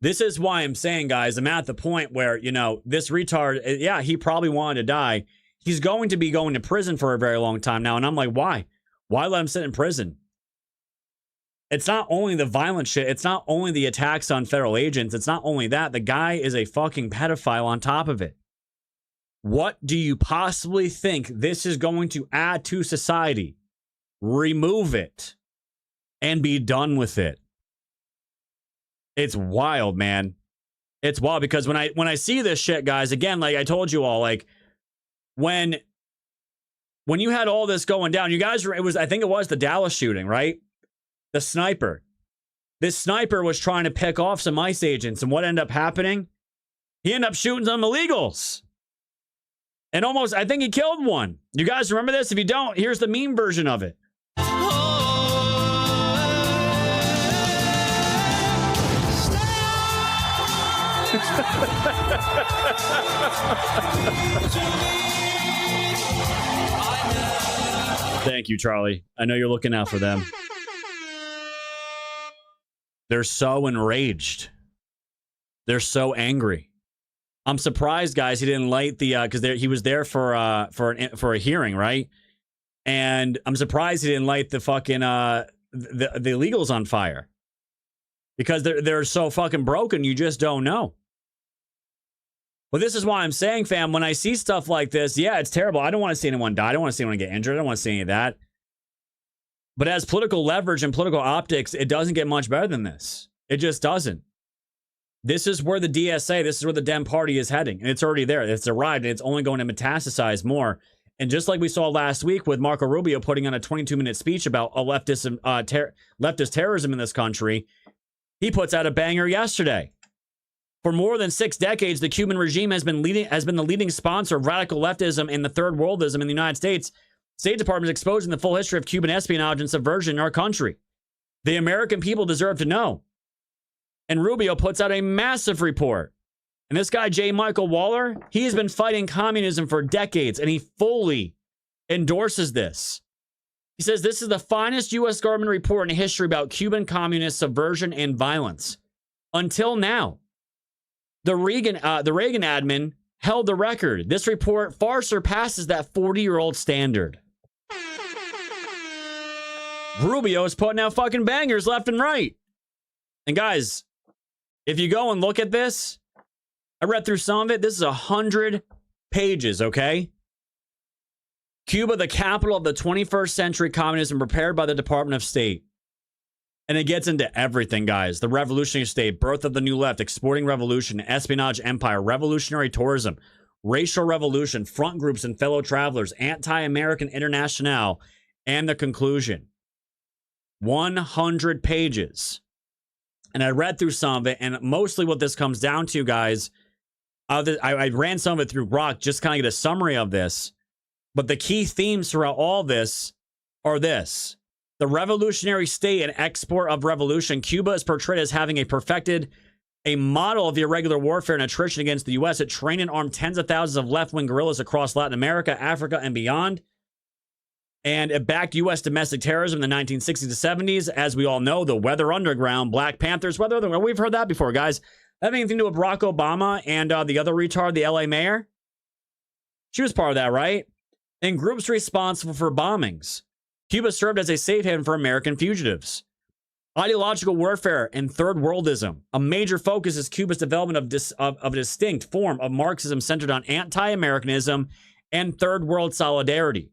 This is why I'm saying, guys, I'm at the point where, you know, this retard, yeah, he probably wanted to die. He's going to be going to prison for a very long time now. And I'm like, why? Why let him sit in prison? It's not only the violent shit. It's not only the attacks on federal agents. It's not only that. The guy is a fucking pedophile on top of it. What do you possibly think this is going to add to society? Remove it and be done with it. It's wild, man. It's wild because when I see this shit, guys, again, like I told you all, like when you had all this going down, you guys, I think it was the Dallas shooting, right? The sniper. This sniper was trying to pick off some ICE agents, and what ended up happening? He ended up shooting some illegals. And almost, I think he killed one. You guys remember this? If you don't, here's the meme version of it. Thank you, Charlie. I know you're looking out for them. They're so enraged. They're so angry. I'm surprised, guys, he didn't light the because he was there for a hearing, right? And I'm surprised he didn't light the fucking the illegals on fire because they're so fucking broken. You just don't know. Well, this is why I'm saying, fam, when I see stuff like this, yeah, it's terrible. I don't want to see anyone die. I don't want to see anyone get injured. I don't want to see any of that. But as political leverage and political optics, it doesn't get much better than this. It just doesn't. This is where the DSA, this is where the Dem Party is heading. And it's already there. It's arrived, and it's only going to metastasize more. And just like we saw last week with Marco Rubio putting on a 22-minute speech about a leftist terrorism in this country, he puts out a banger yesterday. For more than 6 decades, the Cuban regime has been the leading sponsor of radical leftism and the third worldism in the United States. State Department is exposing the full history of Cuban espionage and subversion in our country. The American people deserve to know. And Rubio puts out a massive report. And this guy, J. Michael Waller, he has been fighting communism for decades, and he fully endorses this. He says this is the finest U.S. government report in history about Cuban communist subversion and violence. Until now. The Reagan admin held the record. This report far surpasses that 40-year-old standard. Rubio is putting out fucking bangers left and right. And guys, if you go and look at this, I read through some of it. This is 100 pages, okay? Cuba, the capital of the 21st century communism, prepared by the Department of State. And it gets into everything, guys. The revolutionary state, birth of the new left, exporting revolution, espionage empire, revolutionary tourism, racial revolution, front groups and fellow travelers, anti-American internationale, and the conclusion. 100 pages. And I read through some of it, and mostly what this comes down to, guys, I ran some of it through Grok, just kind of get a summary of this. But the key themes throughout all this are this. The revolutionary state and export of revolution. Cuba is portrayed as having perfected a model of the irregular warfare and attrition against the U.S. It trained and armed tens of thousands of left-wing guerrillas across Latin America, Africa, and beyond. And it backed U.S. domestic terrorism in the 1960s to 70s. As we all know, the Weather Underground, Black Panthers, Weather Underground. We've heard that before, guys. That had anything to do with Barack Obama and the other retard, the L.A. mayor? She was part of that, right? And groups responsible for bombings. Cuba served as a safe haven for American fugitives. Ideological warfare and third worldism. A major focus is Cuba's development of a distinct form of Marxism centered on anti-Americanism and third world solidarity.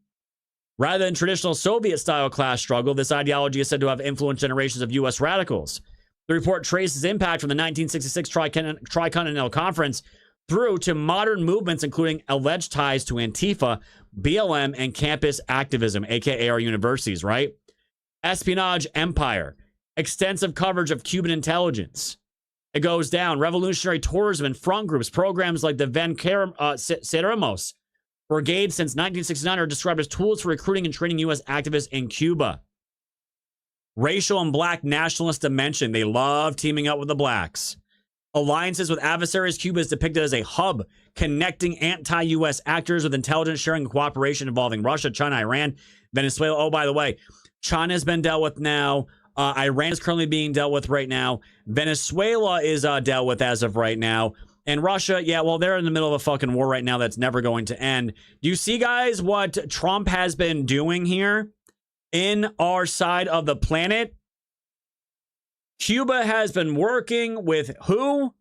Rather than traditional Soviet-style class struggle, this ideology is said to have influenced generations of U.S. radicals. The report traces impact from the 1966 Tricontinental Conference through to modern movements, including alleged ties to Antifa, BLM, and campus activism, aka our universities, right? Espionage empire. Extensive coverage of Cuban intelligence. It goes down. Revolutionary tourism and front groups. Programs like the Venceremos Brigade since 1969 are described as tools for recruiting and training U.S. activists in Cuba. Racial and black nationalist dimension. They love teaming up with the blacks. Alliances with adversaries. Cuba is depicted as a hub connecting anti-U.S. actors with intelligence sharing and cooperation involving Russia, China, Iran, Venezuela. Oh, by the way, China's been dealt with now. Iran is currently being dealt with right now. Venezuela is dealt with as of right now. And Russia, yeah, well, they're in the middle of a fucking war right now that's never going to end. Do you see, guys, what Trump has been doing here in our side of the planet? Cuba has been working with who?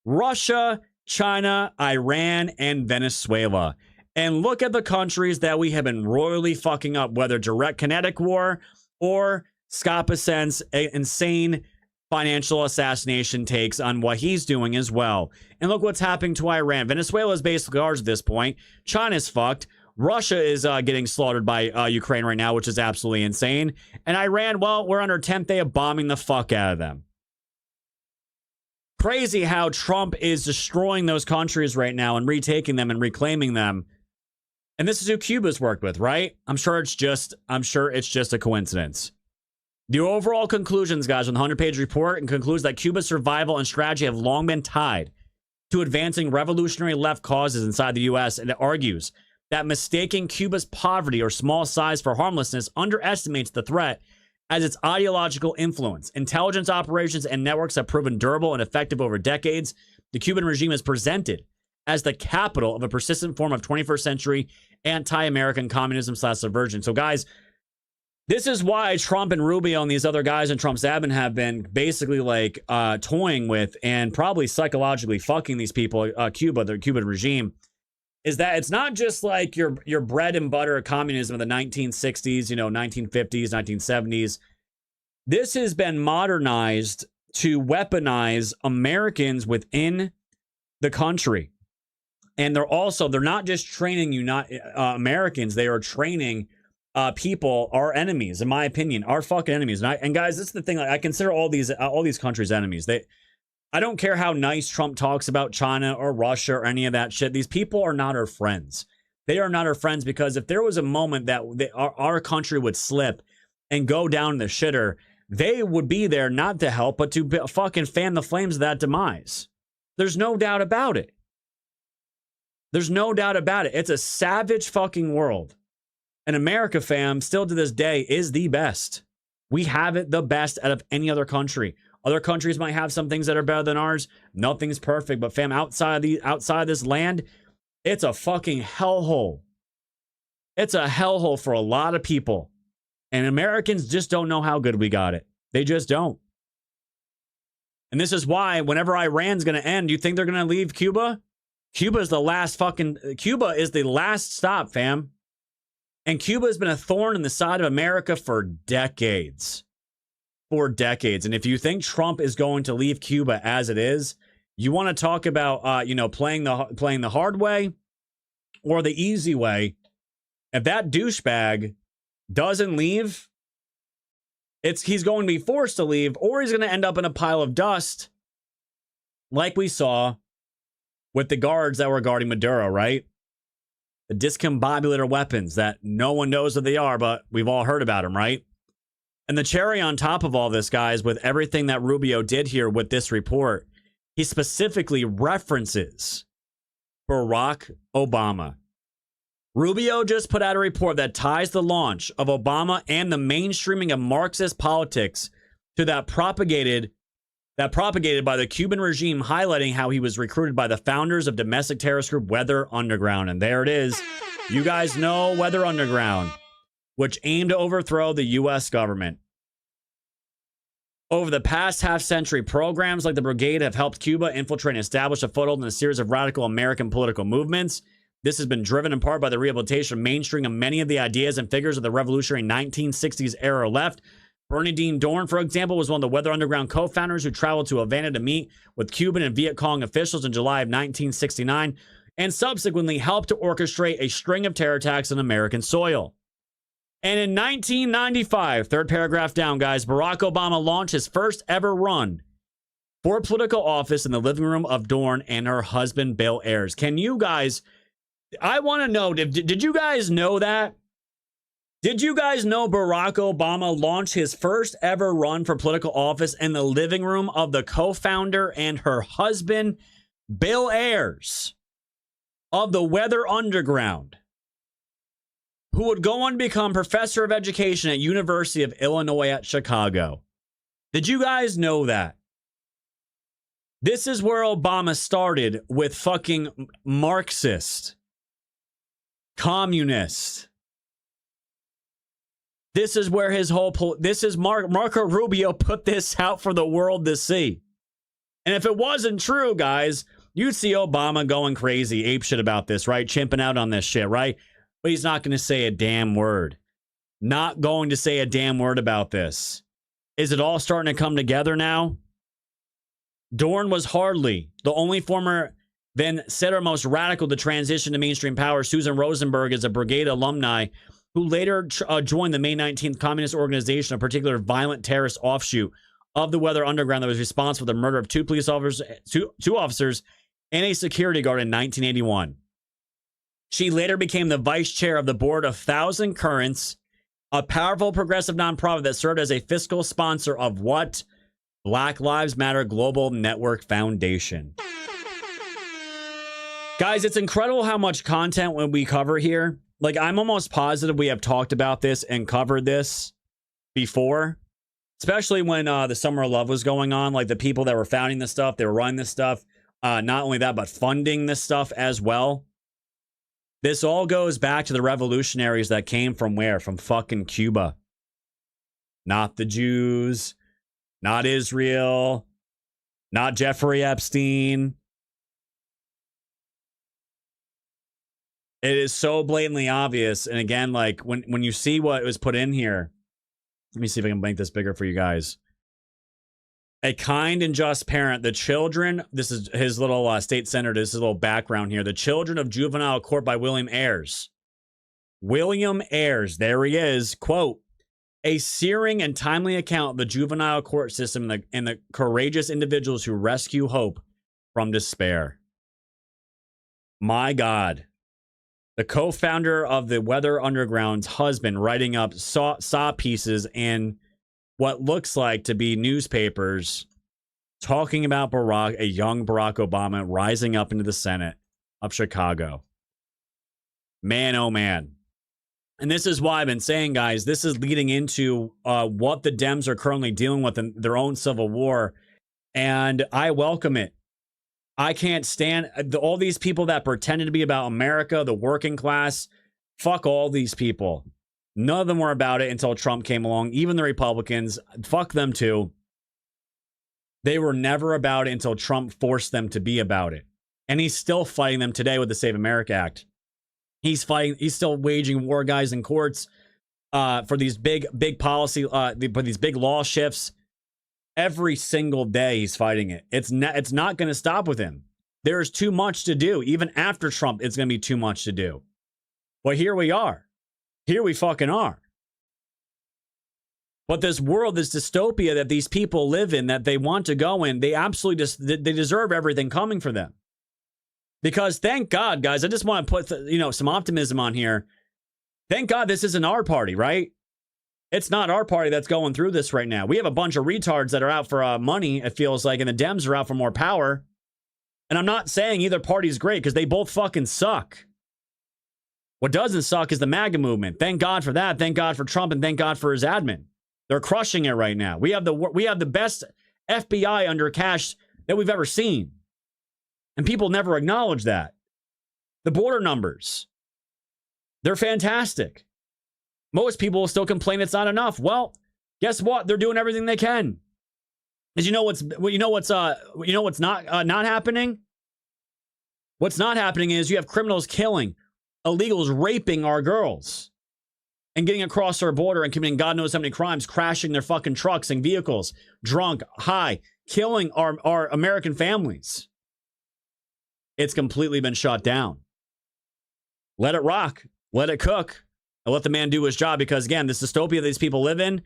Russia, China, Iran, and Venezuela. And look at the countries that we have been royally fucking up, whether direct kinetic war or Scott Bessent's insane financial assassination takes on what he's doing as well. And look what's happening to Iran. Venezuela is basically ours at this point. China's fucked. Russia is getting slaughtered by Ukraine right now, which is absolutely insane. And Iran, well, we're on our 10th day of bombing the fuck out of them. Crazy how Trump is destroying those countries right now and retaking them and reclaiming them. And this is who Cuba's worked with, right? I'm sure it's just a coincidence. The overall conclusions, guys, on the 100-page report and concludes that Cuba's survival and strategy have long been tied to advancing revolutionary left causes inside the U.S. And it argues that mistaking Cuba's poverty or small size for harmlessness underestimates the threat as its ideological influence. Intelligence operations and networks have proven durable and effective over decades. The Cuban regime is presented as the capital of a persistent form of 21st century anti-American communism / subversion. So guys, this is why Trump and Rubio and these other guys in Trump's admin have been basically like toying with and probably psychologically fucking these people, Cuba, the Cuban regime, is that it's not just like your bread and butter communism of the 1960s, 1950s, 1970s. This has been modernized to weaponize Americans within the country. And they're not just training Americans, they are training people, our enemies, in my opinion, our fucking enemies. And guys, this is the thing. I consider all these countries enemies. I don't care how nice Trump talks about China or Russia or any of that shit. These people are not our friends. They are not our friends, because if there was a moment that our country would slip and go down the shitter, they would be there not to help, but to fucking fan the flames of that demise. There's no doubt about it. There's no doubt about it. It's a savage fucking world. And America, fam, still to this day is the best. We have it the best out of any other country. Other countries might have some things that are better than ours. Nothing's perfect, but fam, outside this land, it's a fucking hellhole. It's a hellhole for a lot of people. And Americans just don't know how good we got it. They just don't. And this is why whenever Iran's going to end, you think they're going to leave Cuba? Cuba is the last stop, fam. And Cuba has been a thorn in the side of America for decades. For decades. And if you think Trump is going to leave Cuba as it is, you want to talk about playing the hard way or the easy way. If that douchebag doesn't leave, he's going to be forced to leave, or he's going to end up in a pile of dust, like we saw with the guards that were guarding Maduro, right? The discombobulator weapons that no one knows what they are, but we've all heard about them, right? And the cherry on top of all this, guys, with everything that Rubio did here with this report, he specifically references Barack Obama. Rubio just put out a report that ties the launch of Obama and the mainstreaming of Marxist politics to that propagated by the Cuban regime, highlighting how he was recruited by the founders of domestic terrorist group Weather Underground. And there it is. You guys know Weather Underground, which aimed to overthrow the U.S. government. Over the past half-century, programs like the Brigade have helped Cuba infiltrate and establish a foothold in a series of radical American political movements. This has been driven in part by the rehabilitation of mainstreaming of many of the ideas and figures of the revolutionary 1960s era left. Bernardine Dorn, for example, was one of the Weather Underground co-founders who traveled to Havana to meet with Cuban and Viet Cong officials in July of 1969 and subsequently helped to orchestrate a string of terror attacks on American soil. And in 1995, third paragraph down, guys, Barack Obama launched his first ever run for political office in the living room of Dorn and her husband, Bill Ayers. Can you guys, I want to know, did you guys know that? Did you guys know Barack Obama launched his first ever run for political office in the living room of the co-founder and her husband, Bill Ayers, of the Weather Underground, who would go on to become professor of education at University of Illinois at Chicago? Did you guys know that? This is where Obama started with fucking Marxist, communist. This is where his whole... Marco Rubio put this out for the world to see. And if it wasn't true, guys, you'd see Obama going crazy, apeshit about this, right? Chimping out on this shit, right? But he's not going to say a damn word. Not going to say a damn word about this. Is it all starting to come together now? Dorn was hardly the only former then center most radical to transition to mainstream power. Susan Rosenberg is a Brigade alumni who later joined the May 19th Communist Organization, a particular violent terrorist offshoot of the Weather Underground that was responsible for the murder of two police officers, two officers and a security guard in 1981. She later became the vice chair of the board of Thousand Currents, a powerful progressive nonprofit that served as a fiscal sponsor of what? Black Lives Matter Global Network Foundation. Guys, it's incredible how much content when we cover here. Like, I'm almost positive we have talked about this and covered this before, especially when the Summer of Love was going on. Like, the people that were founding this stuff, they were running this stuff. Not only that, but funding this stuff as well. This all goes back to the revolutionaries that came from where? From fucking Cuba. Not the Jews, not Israel, not Jeffrey Epstein. It is so blatantly obvious. And again, like when you see what was put in here, let me see if I can make this bigger for you guys. A kind and just parent, the children, this is his little state senator, this is a little background here. The Children of Juvenile Court by William Ayres. William Ayres, there he is, quote, a searing and timely account of the juvenile court system and the courageous individuals who rescue hope from despair. My God. The co-founder of the Weather Underground's husband writing up saw pieces in what looks like to be newspapers talking about a young Barack Obama rising up into the Senate of Chicago. Man, oh man. And this is why I've been saying, guys, this is leading into what the Dems are currently dealing with in their own civil war. And I welcome it. I can't stand all these people that pretended to be about America, the working class. Fuck all these people. None of them were about it until Trump came along. Even the Republicans, fuck them too. They were never about it until Trump forced them to be about it. And he's still fighting them today with the Save America Act. He's still waging war, guys, in courts for these big policy, for these big law shifts. Every single day he's fighting it. It's not going to stop with him. There's too much to do. Even after Trump, it's going to be too much to do. Well, here we are. Here we fucking are. But this world, this dystopia that these people live in, that they want to go in, they absolutely they deserve everything coming for them. Because thank God, guys, I just want to put some optimism on here. Thank God this isn't our party, right? It's not our party that's going through this right now. We have a bunch of retards that are out for money, it feels like, and the Dems are out for more power. And I'm not saying either party's great, because they both fucking suck. What doesn't suck is the MAGA movement. Thank God for that. Thank God for Trump, and thank God for his admin. They're crushing it right now. We have the best FBI under cash that we've ever seen. And people never acknowledge that. The border numbers, they're fantastic. Most people will still complain it's not enough. Well, guess what? They're doing everything they can. Because you know what's not happening? What's not happening is you have criminals killing, illegals raping our girls and getting across our border and committing God knows how many crimes, crashing their fucking trucks and vehicles, drunk, high, killing our American families. It's completely been shut down. Let it rock. Let it cook. And let the man do his job, because, again, this dystopia these people live in,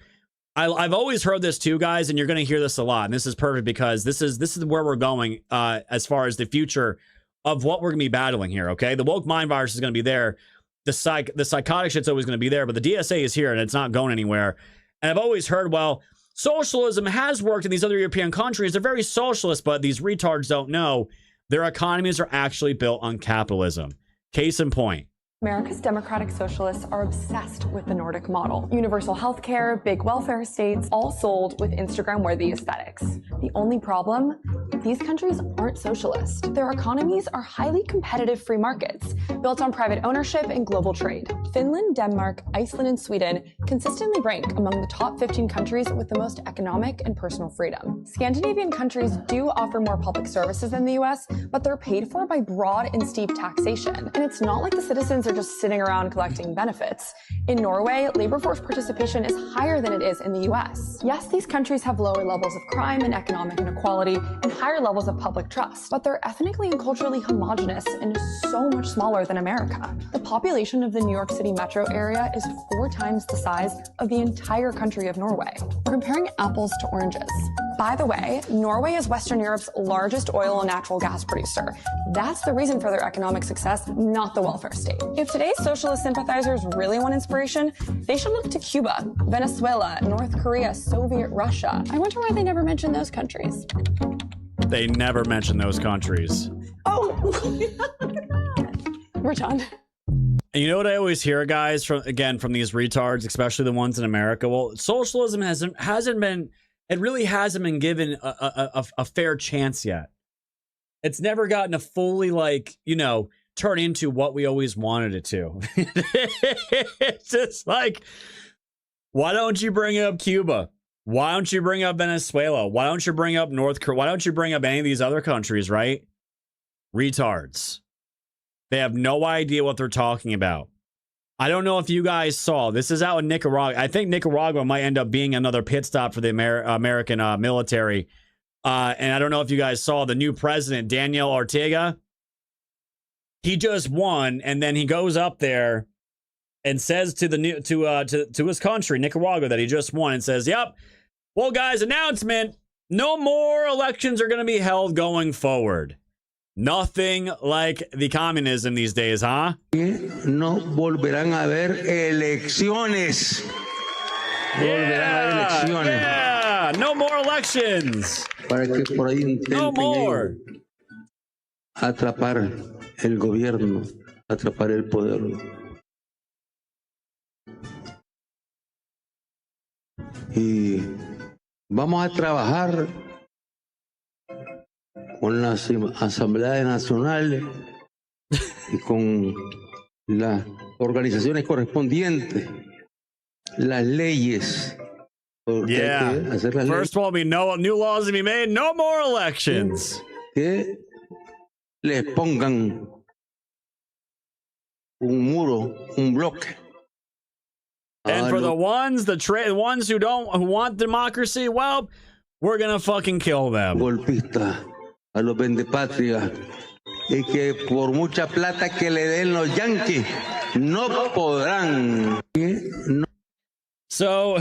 I've always heard this too, guys, and you're going to hear this a lot. And this is perfect, because this is where we're going as far as the future of what we're going to be battling here, okay? The woke mind virus is going to be there. The psychotic shit's always going to be there, but the DSA is here, and it's not going anywhere. And I've always heard, well, socialism has worked in these other European countries. They're very socialist, but these retards don't know their economies are actually built on capitalism. Case in point. America's democratic socialists are obsessed with the Nordic model. Universal health care, big welfare states, all sold with Instagram-worthy aesthetics. The only problem? These countries aren't socialist. Their economies are highly competitive free markets, built on private ownership and global trade. Finland, Denmark, Iceland, and Sweden consistently rank among the top 15 countries with the most economic and personal freedom. Scandinavian countries do offer more public services than the US, but they're paid for by broad and steep taxation. And it's not like the citizens are just sitting around collecting benefits. In Norway, labor force participation is higher than it is in the US. Yes, these countries have lower levels of crime and economic inequality and higher levels of public trust, but they're ethnically and culturally homogenous and so much smaller than America. The population of the New York City metro area is 4 times the size of the entire country of Norway. We're comparing apples to oranges. By the way, Norway is Western Europe's largest oil and natural gas producer. That's the reason for their economic success, not the welfare state. If today's socialist sympathizers really want inspiration, they should look to Cuba, Venezuela, North Korea, Soviet Russia. I wonder why they never mention those countries. They never mention those countries. Oh, look at that. We're done. And you know what I always hear, guys, from these retards, especially the ones in America? Well, socialism hasn't been, it really hasn't been given a fair chance yet. It's never gotten to fully, like, you know, turn into what we always wanted it to. It's just like, why don't you bring up Cuba? Why don't you bring up Venezuela? Why don't you bring up North Korea? Why don't you bring up any of these other countries, right? Retards. They have no idea what they're talking about. I don't know if you guys saw, this is out in Nicaragua. I think Nicaragua might end up being another pit stop for the American military. And I don't know if you guys saw the new president, Daniel Ortega. He just won, and then he goes up there and says to the new to his country, Nicaragua, that he just won, and says, "Yep, well, guys, announcement: no more elections are going to be held going forward." Nothing like the communism these days, huh? No volverán a haber elecciones. Yeah, no more elections. Para que por ahí no more. Atrapar el gobierno, atrapar el poder. Y vamos a trabajar con las asambleas nacionales y con las organizaciones correspondientes, las leyes. Yeah. First of all, no new laws to be made. No more elections. Que les pongan un muro, un bloque. And for the ones, the ones who want democracy, well, we're gonna fucking kill them. Golpista, a los vendepatria, y que por mucha plata que le den los yanquis, no podrán. So,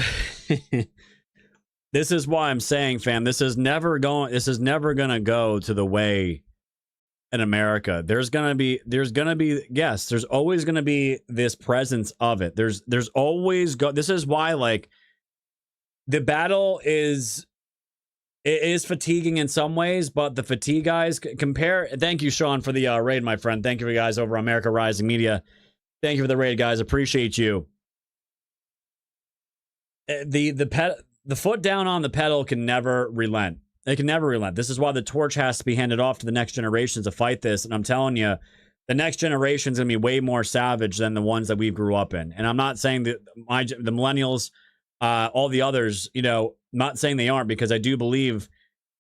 this is why I'm saying, fam, this is never gonna go to the way in America. There's always gonna be this presence of it. There's always this is why, like, the battle is fatiguing in some ways, but the fatigue, guys, thank you, Sean, for the raid, my friend. Thank you, guys, over America Rising Media. Thank you for the raid, guys. Appreciate you. The foot down on the pedal can never relent. It can never relent. This is why the torch has to be handed off to the next generations to fight this. And I'm telling you, the next generation is going to be way more savage than the ones that we grew up in. And I'm not saying that the millennials, all the others, you know, not saying they aren't, because I do believe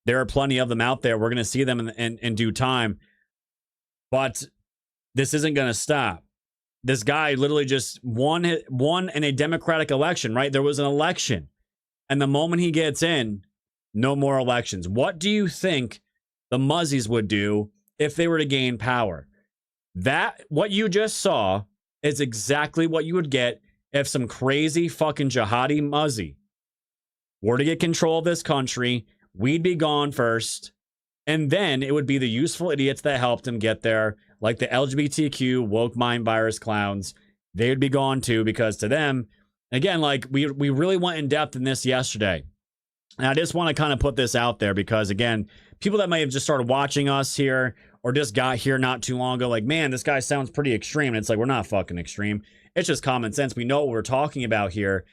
there are plenty of them out there. We're going to see them in due time. But this isn't going to stop. This guy literally just won in a democratic election, right? There was an election. And the moment he gets in, no more elections. What do you think the Muzzies would do if they were to gain power? What you just saw is exactly what you would get if some crazy fucking jihadi Muzzy were to get control of this country. We'd be gone first. And then it would be the useful idiots that helped him get there, like the LGBTQ woke mind virus clowns. They would be gone too, because to them, again, like we really went in depth in this yesterday. And I just want to kind of put this out there because, again, people that may have just started watching us here or just got here not too long ago, like, man, this guy sounds pretty extreme. And it's like, we're not fucking extreme. It's just common sense. We know what we're talking about here.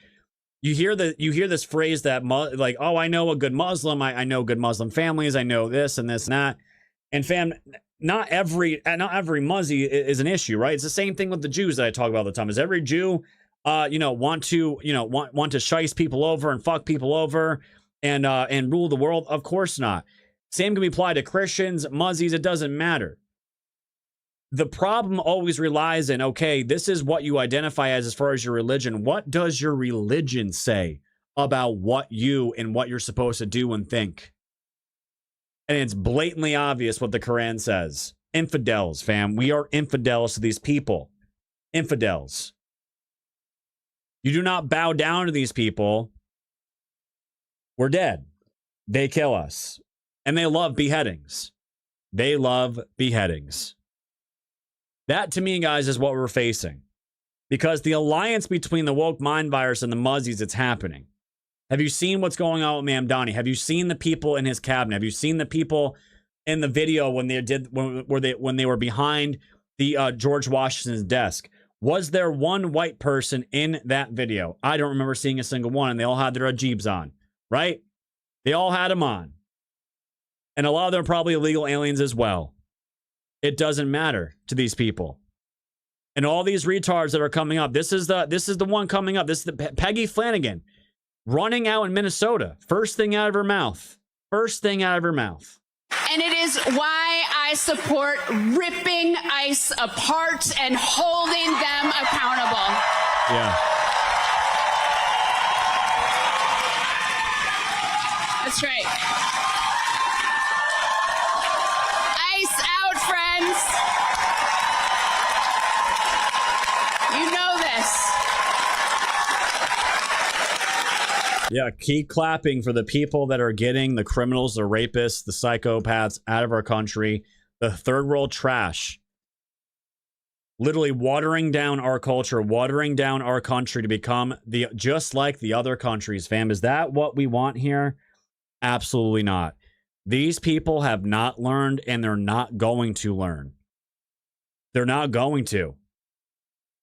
You hear this phrase that, like, oh, I know a good Muslim. I know good Muslim families. I know this and this and that. And fam, not every Muzzy is an issue, right? It's the same thing with the Jews that I talk about all the time. Is every Jew, want to shice people over and fuck people over and rule the world? Of course not. Same can be applied to Christians, Muzzies. It doesn't matter. The problem always relies in, okay, this is what you identify as far as your religion. What does your religion say about what you and what you're supposed to do and think? And it's blatantly obvious what the Quran says. Infidels, fam. We are infidels to these people. Infidels. You do not bow down to these people. We're dead. They kill us. And they love beheadings. They love beheadings. That, to me, guys, is what we're facing. Because the alliance between the woke mind virus and the Muzzies, it's happening. Have you seen what's going on with Mamdani? Have you seen the people in his cabinet? Have you seen the people in the video when they were behind the George Washington's desk? Was there one white person in that video? I don't remember seeing a single one, and they all had their Ajibs on, right? They all had them on. And a lot of them are probably illegal aliens as well. It doesn't matter to these people. And all these retards that are coming up. This is the one coming up. This is the Peggy Flanagan running out in Minnesota. First thing out of her mouth. First thing out of her mouth. And it is why I support ripping ICE apart and holding them accountable. Yeah. That's right. ICE out, friends. You know this. Yeah, keep clapping for the people that are getting the criminals, the rapists, the psychopaths out of our country, the third world trash. Literally watering down our culture, watering down our country to become just like the other countries, fam. Is that what we want here? Absolutely not. These people have not learned, and they're not going to learn. They're not going to.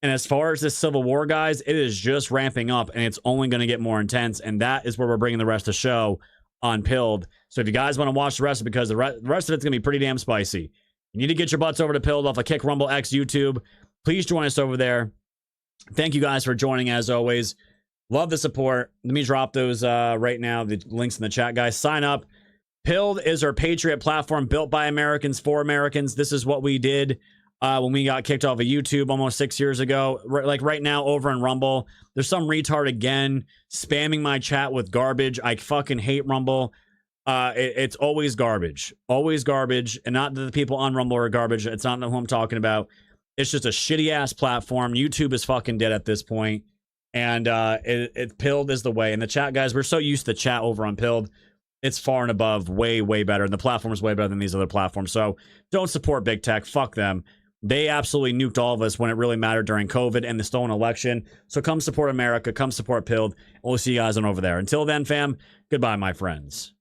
And as far as this civil war, guys, it is just ramping up, and it's only going to get more intense. And that is where we're bringing the rest of the show on Pilled. So if you guys want to watch the rest of it, because the rest of it's going to be pretty damn spicy, you need to get your butts over to Pilled off of Kick Rumble X YouTube. Please join us over there. Thank you guys for joining, as always. Love the support. Let me drop those right now, the links in the chat, guys. Sign up. Pilled is our Patriot platform built by Americans for Americans. This is what we did when we got kicked off of YouTube almost 6 years ago. Like right now over in Rumble, there's some retard again spamming my chat with garbage. I fucking hate Rumble. It's always garbage. Always garbage. And not that the people on Rumble are garbage. It's not who I'm talking about. It's just a shitty ass platform. YouTube is fucking dead at this point. And Pilled is the way. And the chat, guys, we're so used to chat over on Pilled. It's far and above, way, way better. And the platform is way better than these other platforms. So don't support big tech. Fuck them. They absolutely nuked all of us when it really mattered during COVID and the stolen election. So come support America. Come support Pilled. And we'll see you guys on over there. Until then, fam, goodbye, my friends.